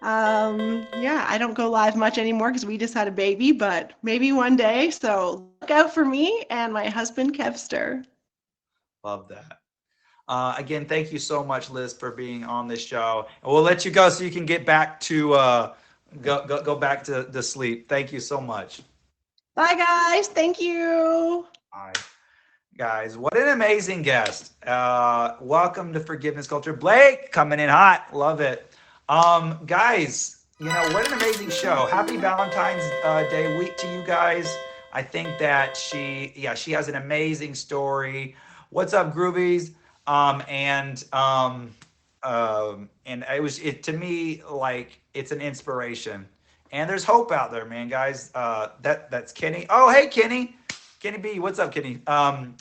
Yeah, I don't go live much anymore because we just had a baby, but maybe one day. So look out for me and my husband, Kevster. Love that. Again, thank you so much, Liz, for being on this show. And we'll let you go so you can get back to go back to sleep. Thank you so much. Bye, guys. Thank you. All right, guys, what an amazing guest. Welcome to Forgiveness Culture. Blake coming in hot. Love it. Guys, what an amazing show. Happy Valentine's Day week to you guys. I think that she has an amazing story. What's up, Groovies? And to me, like, it's an inspiration, and there's hope out there, man, guys. That's Kenny. Oh, hey, Kenny B. What's up, Kenny? Guys,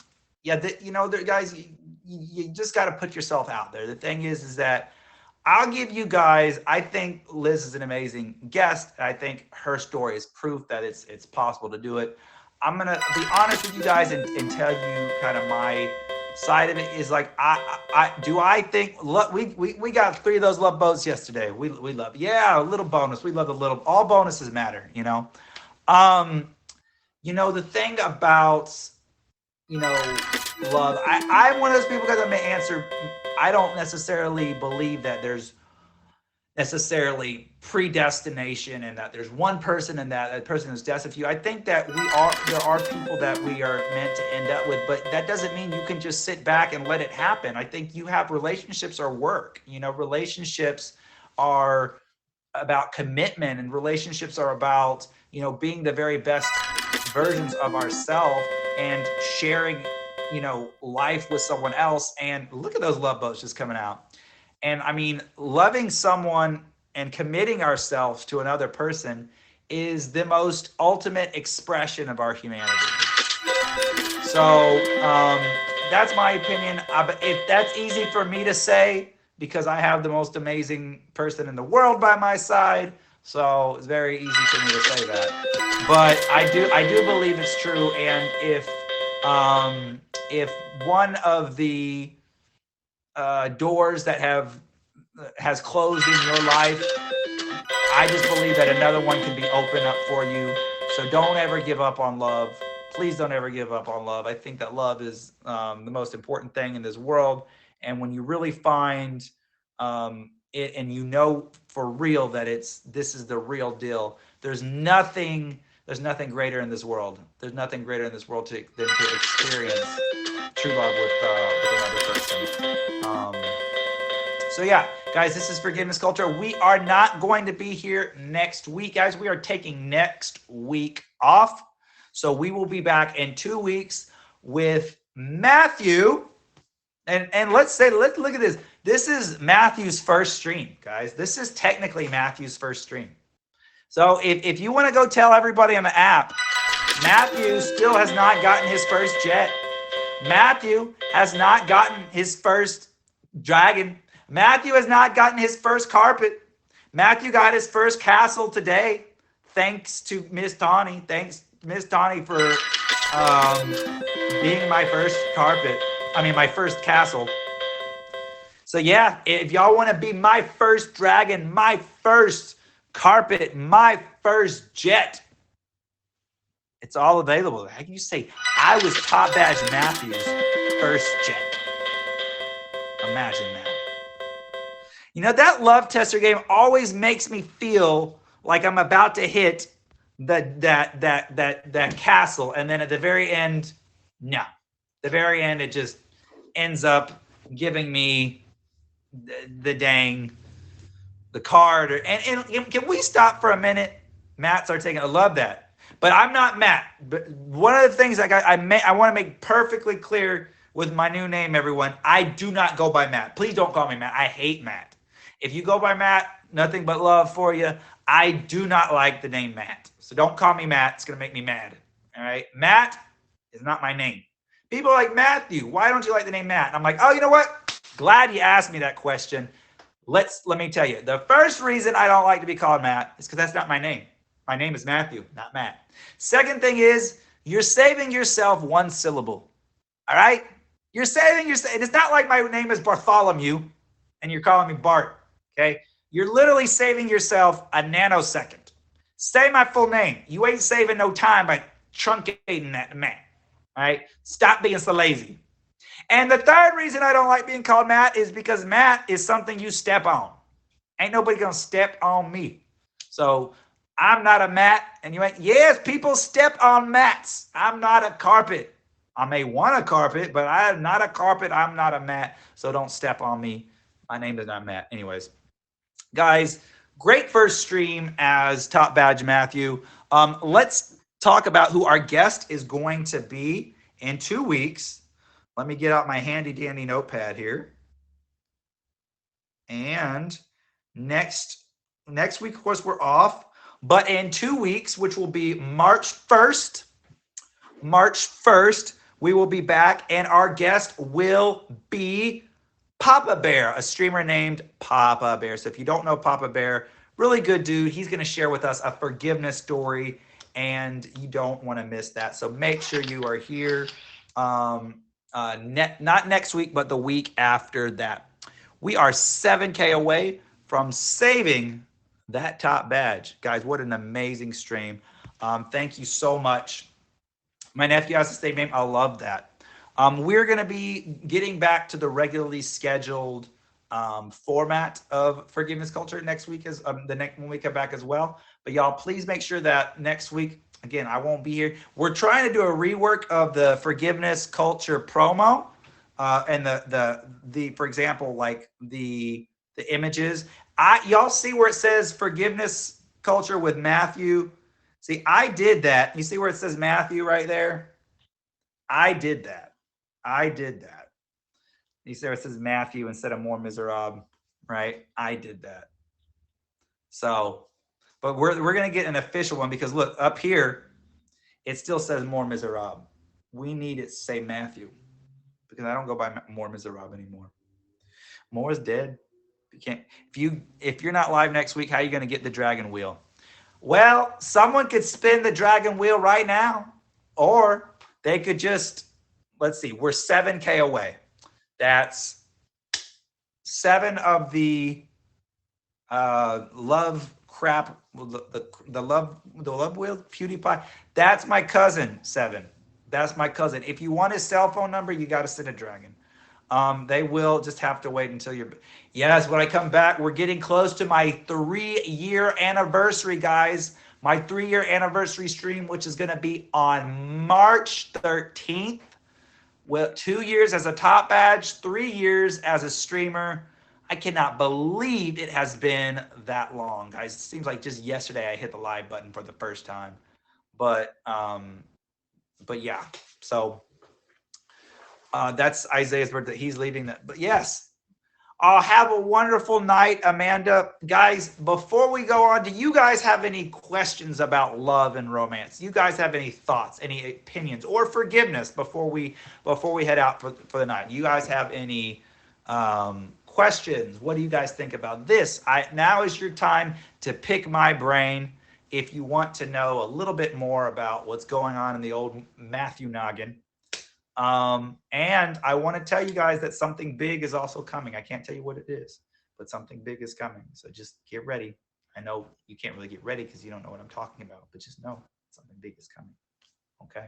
you just got to put yourself out there. The thing is that I'll give you guys, I think Liz is an amazing guest. I think her story is proof that it's possible to do it. I'm going to be honest with you guys and tell you kind of my side of it is like, I think, look, we got 3 of those love boats yesterday. We love, a little bonus. We love all bonuses matter, the thing about, love, I'm one of those people, guys, that may answer, I don't necessarily believe that there's necessarily predestination and that there's one person and that person is destined for you. I think that there are people that we are meant to end up with, but that doesn't mean you can just sit back and let it happen. I think you have relationships or work. Relationships are about commitment, and relationships are about, being the very best versions of ourselves and sharing, life with someone else. And look at those love boats just coming out. And I mean, loving someone and committing ourselves to another person is the most ultimate expression of our humanity. So that's my opinion. If that's easy for me to say, because I have the most amazing person in the world by my side, so it's very easy for me to say that. But I do believe it's true. And if one of the doors that has closed in your life, I just believe that another one can be opened up for you. So don't ever give up on love. Please don't ever give up on love. I think that love is the most important thing in this world. And when you really find it, and for real that this is the real deal, there's nothing greater in this world. There's nothing greater in this world than to experience true love with another person. So yeah, guys, this is Forgiveness Culture. We are not going to be here next week, guys. We are taking next week off. So we will be back in 2 weeks with Matthew. And let's look at this. This is Matthew's first stream, guys. This is technically Matthew's first stream. So if you want to go tell everybody on the app, Matthew still has not gotten his first jet. Matthew has not gotten his first dragon. Matthew has not gotten his first carpet. Matthew got his first castle today, thanks to Miss Tawny. Thanks, Miss Tawny, for being my first my first castle. So yeah, if y'all want to be my first dragon, my first carpet, my first jet, it's all available. How can you say I was Top Badge Matthews' first jet? Imagine that. You know, that love tester game always makes me feel like I'm about to hit that castle, and then at the very end, no. The very end, it just ends up giving me the card. And can we stop for a minute? Matt's are taking. I love that, but I'm not Matt. But one of the things I want to make perfectly clear with my new name, everyone, I do not go by Matt. Please don't call me Matt. I hate Matt. If you go by Matt, nothing but love for you. I do not like the name Matt. So don't call me Matt. It's going to make me mad. All right? Matt is not my name. People are like, Matthew, why don't you like the name Matt? And I'm like, oh, you know what? Glad you asked me that question. Let me tell you. The first reason I don't like to be called Matt is because that's not my name. My name is Matthew, not Matt. Second thing is, you're saving yourself one syllable. All right? You're saving yourself. It's not like my name is Bartholomew and you're calling me Bart. Okay? You're literally saving yourself a nanosecond. Say my full name. You ain't saving no time by truncating that Matt. All right? Stop being so lazy. And the third reason I don't like being called Matt is because Matt is something you step on. Ain't nobody gonna step on me. So I'm not a Matt, and you ain't. Yes, people step on mats. I'm not a carpet. I may want a carpet, but I am not a carpet. I'm not a Matt. So don't step on me. My name is not Matt. Anyways, guys, great first stream as Top Badge Matthew. Let's talk about who our guest is going to be in 2 weeks. Let me get out my handy dandy notepad here. And next week, of course, we're off. But in 2 weeks, which will be March 1st, we will be back. And our guest will be Papa Bear, a streamer named Papa Bear. So if you don't know Papa Bear, really good dude. He's going to share with us a forgiveness story. And you don't want to miss that. So make sure you are here. Not next week, but the week after that. We are 7K away from saving that top badge. Guys, what an amazing stream. Thank you so much. My nephew has the same name. I love that. We're going to be getting back to the regularly scheduled format of Forgiveness Culture next week, when we come back as well. But y'all, please make sure that next week, again, I won't be here. We're trying to do a rework of the Forgiveness Culture promo, and the for example, like the images. Y'all see where it says Forgiveness Culture with Matthew? See, I did that. You see where it says Matthew right there? I did that. You see where it says Matthew instead of More Miserable, right? I did that. So, but we're gonna get an official one because look up here, it still says More Miserable. We need it to say Matthew because I don't go by More Miserable anymore. More is dead. You can't. If you're not live next week, how are you gonna get the dragon wheel? Well, someone could spin the dragon wheel right now, or they could just. Let's see. We're 7K away. That's 7 of the love crap. The love wheel, PewDiePie. That's my cousin, 7. That's my cousin. If you want his cell phone number, you got to send a dragon. They will just have to wait until you're. Yes, when I come back, we're getting close to my 3-year anniversary, guys. My 3-year anniversary stream, which is going to be on March 13th. Well, 2 years as a top badge, 3 years as a streamer. I cannot believe it has been that long, guys. It seems like just yesterday I hit the live button for the first time. But yeah, so that's Isaiah's birthday. He's leaving that. But yes, have a wonderful night, Amanda. Guys, before we go on, do you guys have any questions about love and romance? You guys have any thoughts, any opinions, or forgiveness before we head out for the night? You guys have any questions? What do you guys think about this? Now is your time to pick my brain if you want to know a little bit more about what's going on in the old Matthew noggin. And I want to tell you guys that something big is also coming. I can't tell you what it is, but something big is coming. So just get ready. I know you can't really get ready because you don't know what I'm talking about, but just know something big is coming. Okay.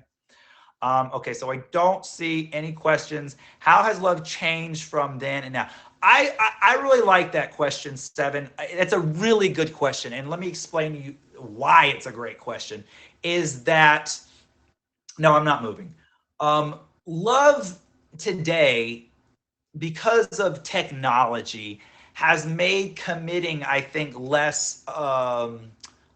Okay, so I don't see any questions. How has love changed from then and now? I really like that question, 7. It's a really good question. And let me explain to you why it's a great question. Is that, no, I'm not moving. Love today, because of technology, has made committing, I think, less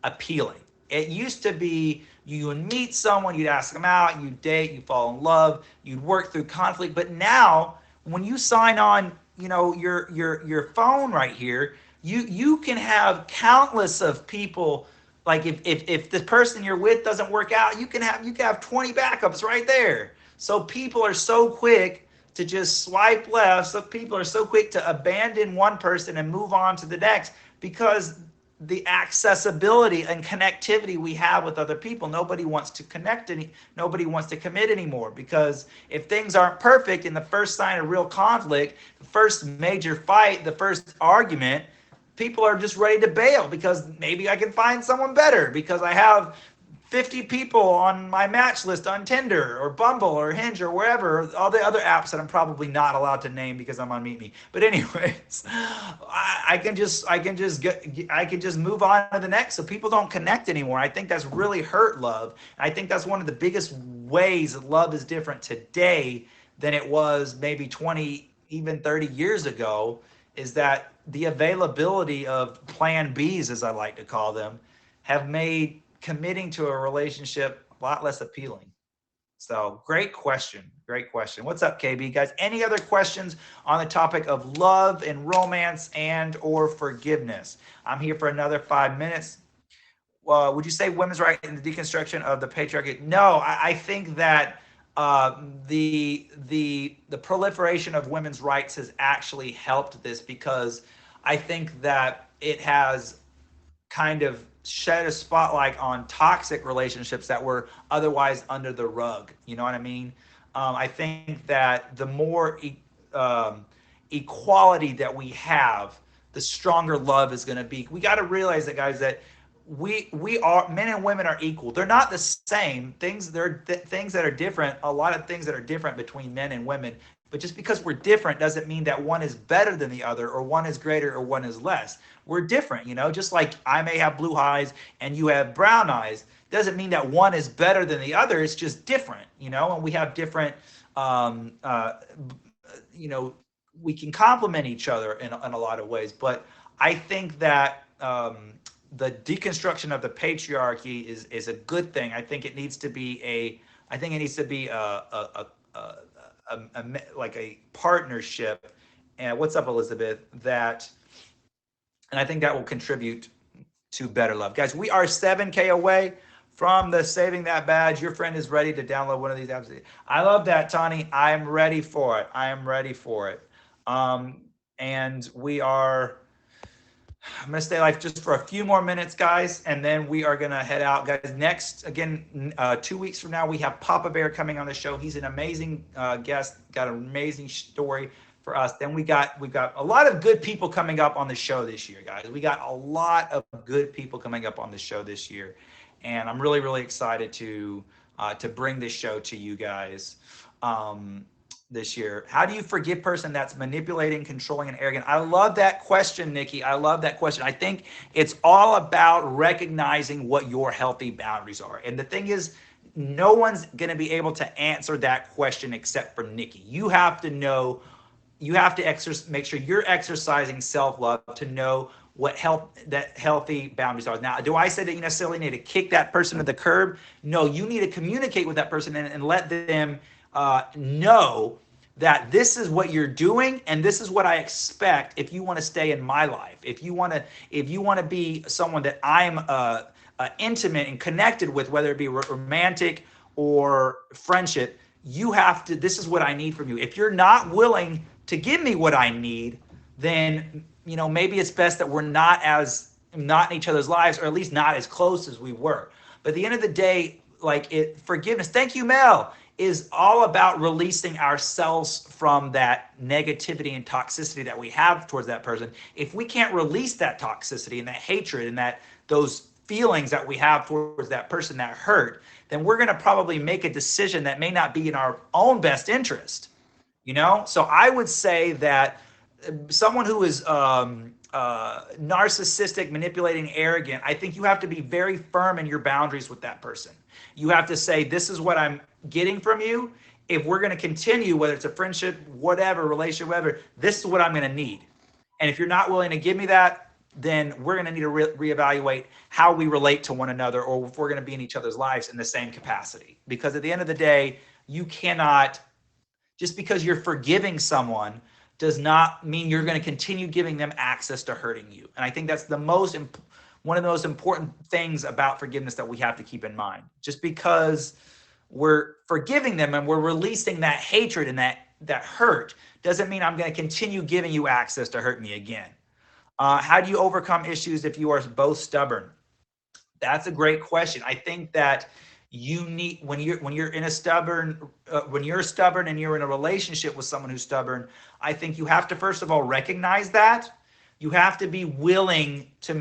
appealing. It used to be you would meet someone, you'd ask them out, you date, you fall in love, you'd work through conflict. But now, when you sign on, your phone right here, you can have countless of people. Like if the person you're with doesn't work out, you can have 20 backups right there. So people are so quick to just swipe left. So people are so quick to abandon one person and move on to the next because the accessibility and connectivity we have with other people. Nobody wants to connect nobody wants to commit anymore, because if things aren't perfect in the first sign of real conflict, the first major fight, the first argument, people are just ready to bail because maybe I can find someone better because I have 50 people on my match list on Tinder or Bumble or Hinge or wherever, all the other apps that I'm probably not allowed to name because I'm on Meet Me. But anyways, I can just move on to the next, so people don't connect anymore. I think that's really hurt love. I think that's one of the biggest ways that love is different today than it was maybe 20, even 30 years ago, is that the availability of plan Bs, as I like to call them, have made committing to a relationship a lot less appealing. So great question. What's up, KB? Guys, any other questions on the topic of love and romance and or forgiveness? I'm here for another 5 minutes. Would you say women's right in the deconstruction of the patriarchy? No, I think that the proliferation of women's rights has actually helped this, because I think that it has kind of shed a spotlight on toxic relationships that were otherwise under the rug. You know what I mean? I think that the more equality that we have, the stronger love is going to be. We got to realize that, guys, that we are, men and women are equal. They're not the same things. Things that are different. A lot of things that are different between men and women. But just because we're different doesn't mean that one is better than the other, or one is greater or one is less. We're different, just like I may have blue eyes and you have brown eyes. Doesn't mean that one is better than the other. It's just different, and we have different, we can complement each other in a lot of ways. But I think that the deconstruction of the patriarchy is a good thing. I think it needs to be like a partnership. And what's up, Elizabeth? And I think that will contribute to better love. Guys, we are 7K away from the Saving That Badge. Your friend is ready to download one of these apps. I love that, Tani. I am ready for it. And we are, I'm going to stay live just for a few more minutes, guys, and then we are going to head out. Guys, next, again, 2 weeks from now, we have Papa Bear coming on the show. He's an amazing guest, got an amazing story for us. Then we got a lot of good people coming up on the show this year, guys. We got a lot of good people coming up on the show this year, and I'm really, really excited to bring this show to you guys this year. How do you forgive a person that's manipulating, controlling, and arrogant? I love that question, Nikki. I love that question. I think it's all about recognizing what your healthy boundaries are. And the thing is, no one's going to be able to answer that question except for Nikki. You have to know. You have to make sure you're exercising self-love to know what healthy boundaries are. Now, do I say that you necessarily need to kick that person to the curb? No, you need to communicate with that person and let them know that this is what you're doing and this is what I expect if you want to stay in my life. If you want to be someone that I'm intimate and connected with, whether it be romantic or friendship, you have to. This is what I need from you. If you're not willing to give me what I need, then maybe it's best that we're not as not in each other's lives, or at least not as close as we were. But at the end of the day, forgiveness, thank you, Mel, is all about releasing ourselves from that negativity and toxicity that we have towards that person. If we can't release that toxicity and that hatred and those feelings that we have towards that person that hurt, then we're going to probably make a decision that may not be in our own best interest. So I would say that someone who is narcissistic, manipulating, arrogant, I think you have to be very firm in your boundaries with that person. You have to say, this is what I'm getting from you. If we're going to continue, whether it's a friendship, whatever, relationship, whatever, this is what I'm going to need. And if you're not willing to give me that, then we're going to need to reevaluate how we relate to one another, or if we're going to be in each other's lives in the same capacity. Because at the end of the day, you cannot, just because you're forgiving someone does not mean you're going to continue giving them access to hurting you. And I think that's one of the most important things about forgiveness that we have to keep in mind. Just because we're forgiving them and we're releasing that hatred and that hurt doesn't mean I'm going to continue giving you access to hurt me again. How do you overcome issues if you are both stubborn? That's a great question. I think that you need, when you're stubborn and you're in a relationship with someone who's stubborn, I think you have to first of all recognize that. You have to be willing to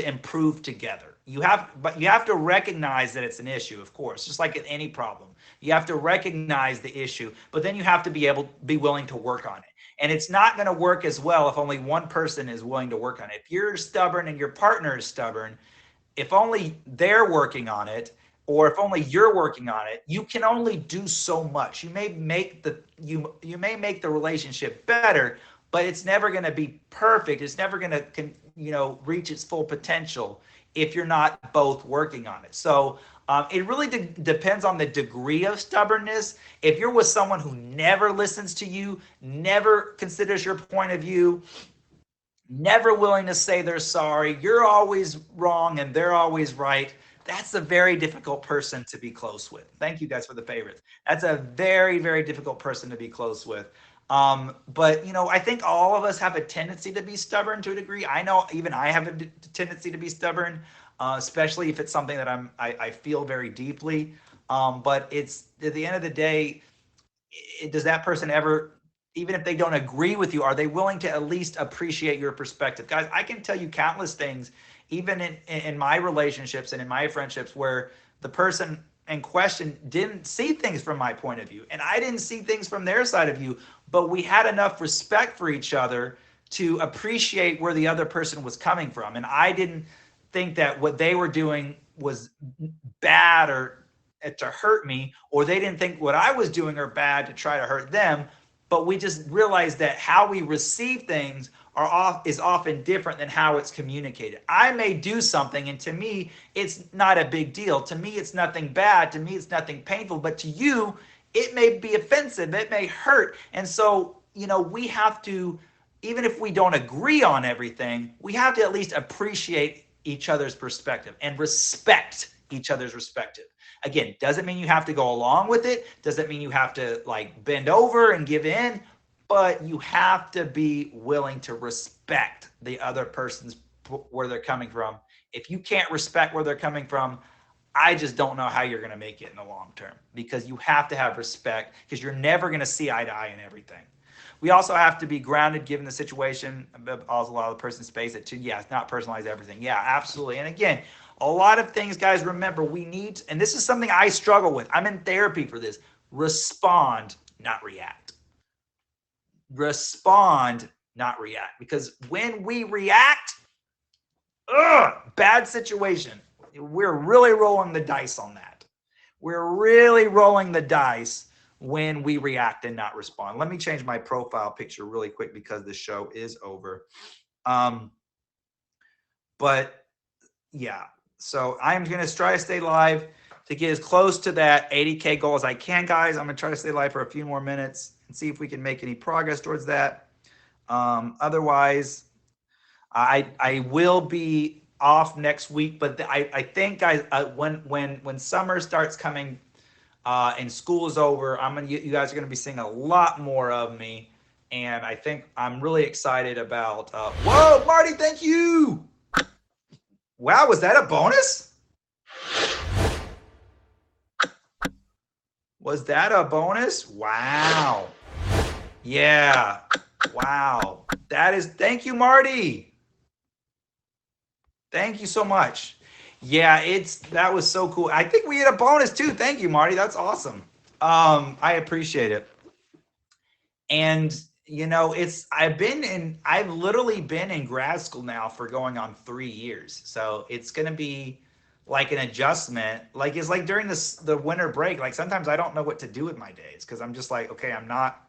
improve together. But you have to recognize that it's an issue, of course, just like in any problem. You have to recognize the issue, but then you have to be willing to work on it. And it's not going to work as well if only one person is willing to work on it. If you're stubborn and your partner is stubborn, if only they're working on it, or if only you're working on it, you can only do so much. You may make the relationship better, but it's never going to be perfect. It's never going to reach its full potential if you're not both working on it. So it really depends on the degree of stubbornness. If you're with someone who never listens to you, never considers your point of view, never willing to say they're sorry, you're always wrong and they're always right, that's a very difficult person to be close with. Thank you guys for the favorites. That's a very, very difficult person to be close with. But I think all of us have a tendency to be stubborn to a degree. I know even I have a tendency to be stubborn, especially if it's something that I feel very deeply. But it's, at the end of the day, does that person ever, even if they don't agree with you, are they willing to at least appreciate your perspective? Guys, I can tell you countless things, even in my relationships and in my friendships, where the person in question didn't see things from my point of view, and I didn't see things from their side of view, but we had enough respect for each other to appreciate where the other person was coming from. And I didn't think that what they were doing was bad or to hurt me, or they didn't think what I was doing or bad to try to hurt them. But we just realized that how we receive things is often different than how it's communicated. I may do something, and to me, it's not a big deal. To me, it's nothing bad. To me, it's nothing painful. But to you, it may be offensive. It may hurt. And so, we have to, even if we don't agree on everything, we have to at least appreciate each other's perspective and respect each other's perspective. Again, doesn't mean you have to go along with it. Doesn't mean you have to bend over and give in, but you have to be willing to respect the other person's, where they're coming from. If you can't respect where they're coming from, I just don't know how you're going to make it in the long term, because you have to have respect, because you're never going to see eye to eye in everything. We also have to be grounded given the situation. Also allow the person space to, not personalize everything. Yeah, absolutely. And again, a lot of things, guys, remember, we need, and this is something I struggle with. I'm in therapy for this. Respond, not react. Respond, not react. Because when we react, bad situation. We're really rolling the dice on that. We're really rolling the dice when we react and not respond. Let me change my profile picture really quick because the show is over. But yeah, so I'm going to try to stay live to get as close to that 80K goal as I can, guys. I'm going to try to stay live for a few more minutes and see if we can make any progress towards that. Otherwise, I will be off next week, but I think, guys, when summer starts coming and school is over, you guys are going to be seeing a lot more of me, And I think I'm really excited about, whoa, Marty, thank you. Wow, was that a bonus? Was that a bonus? Wow. Yeah. Wow. Thank you, Marty. Thank you so much. Yeah, that was so cool. I think we had a bonus too. Thank you, Marty. That's awesome. I appreciate it. And I've literally been in grad school now for going on 3 years. So it's going to be like an adjustment. Like it's like during the winter break, like sometimes I don't know what to do with my days because I'm just like, okay, I'm not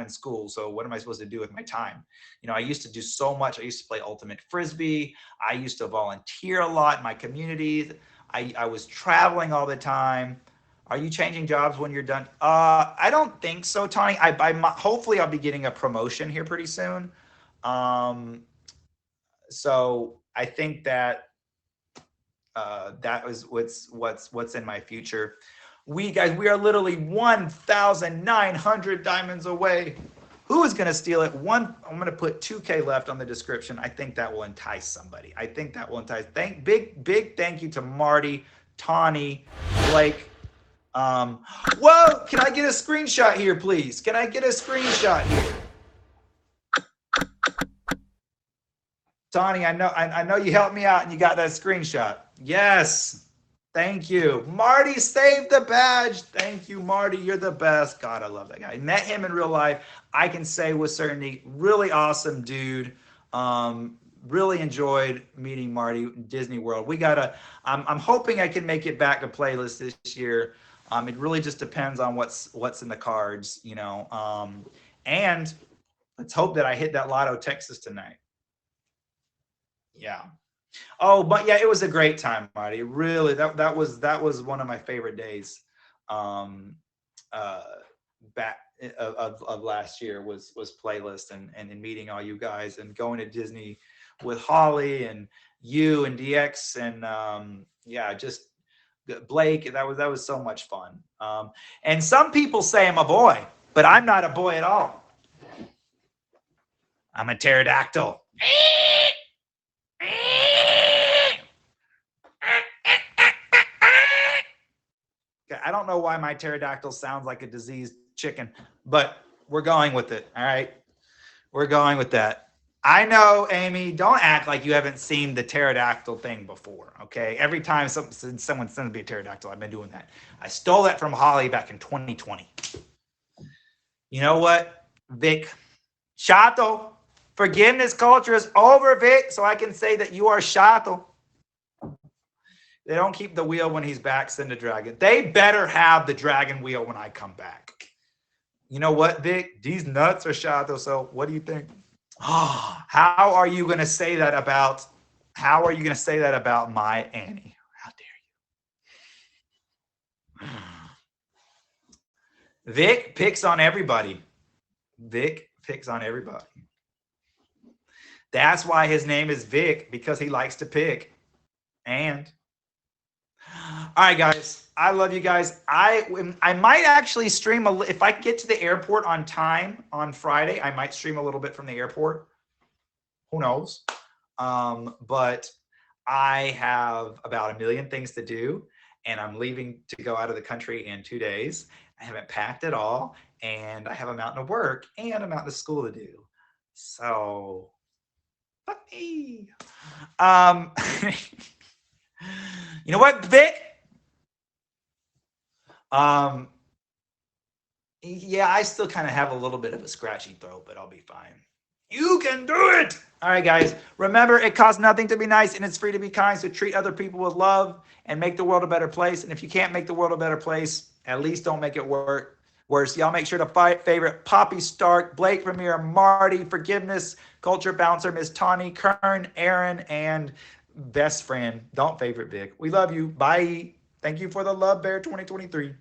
in school, so what am I supposed to do with my time? I used to do so much. I used to play ultimate frisbee. I used to volunteer a lot in my community. I was traveling all the time. Are you changing jobs when you're done? I don't think so, Tony. Hopefully I'll be getting a promotion here pretty soon. So I think that that is what's in my future. We are literally 1,900 diamonds away. Who is going to steal it? I'm going to put 2K left on the description. I think that will entice somebody. Big thank you to Marty, Tawny, Blake. Whoa, can I get a screenshot here, please? Can I get a screenshot here? Tawny, I know you helped me out and you got that screenshot. Yes. Thank you. Marty saved the badge. Thank you, Marty. You're the best. God, I love that guy. Met him in real life. I can say with certainty, really awesome dude. Really enjoyed meeting Marty in Disney World. I'm hoping I can make it back to Playlist this year. It really just depends on what's in the cards, and let's hope that I hit that Lotto Texas tonight. Yeah. Oh, but yeah, it was a great time, Marty. Really, that was one of my favorite days, back of last year was Playlist and meeting all you guys and going to Disney with Holly and you and DX and yeah, just Blake. That was so much fun. And some people say I'm a boy, but I'm not a boy at all. I'm a pterodactyl. I don't know why my pterodactyl sounds like a diseased chicken, but we're going with it. All right. We're going with that. I know, Amy, don't act like you haven't seen the pterodactyl thing before. Okay. Every time someone sends me a pterodactyl, I've been doing that. I stole that from Holly back in 2020. You know what, Vic? Chato, forgiveness culture is over, Vic, so I can say that you are Chato. They don't keep the wheel when he's back, send a dragon. They better have the dragon wheel when I come back. You know what, Vic? These nuts are Chato, so what do you think? How are you going to say that about my Annie? How dare you? Vic picks on everybody. That's why his name is Vic, because he likes to pick. And all right, guys, I love you guys. I might actually stream if I get to the airport on time on Friday. I might stream a little bit from the airport. Who knows? But I have about 1 million things to do, and I'm leaving to go out of the country in 2 days. I haven't packed at all, and I have a mountain of work and a mountain of school to do. So, fuck me. You know what, Vic? Yeah, I still kind of have a little bit of a scratchy throat, but I'll be fine. You can do it. All right, guys. Remember, it costs nothing to be nice, and it's free to be kind. So treat other people with love and make the world a better place. And if you can't make the world a better place, at least don't make it worse. Y'all make sure to favorite Poppy Stark, Blake Vermeer, Marty, Forgiveness, Culture Bouncer, Miss Tawny, Kern, Aaron, and best friend. Don't favorite Vic. We love you. Bye. Thank you for the love, Bear 2023.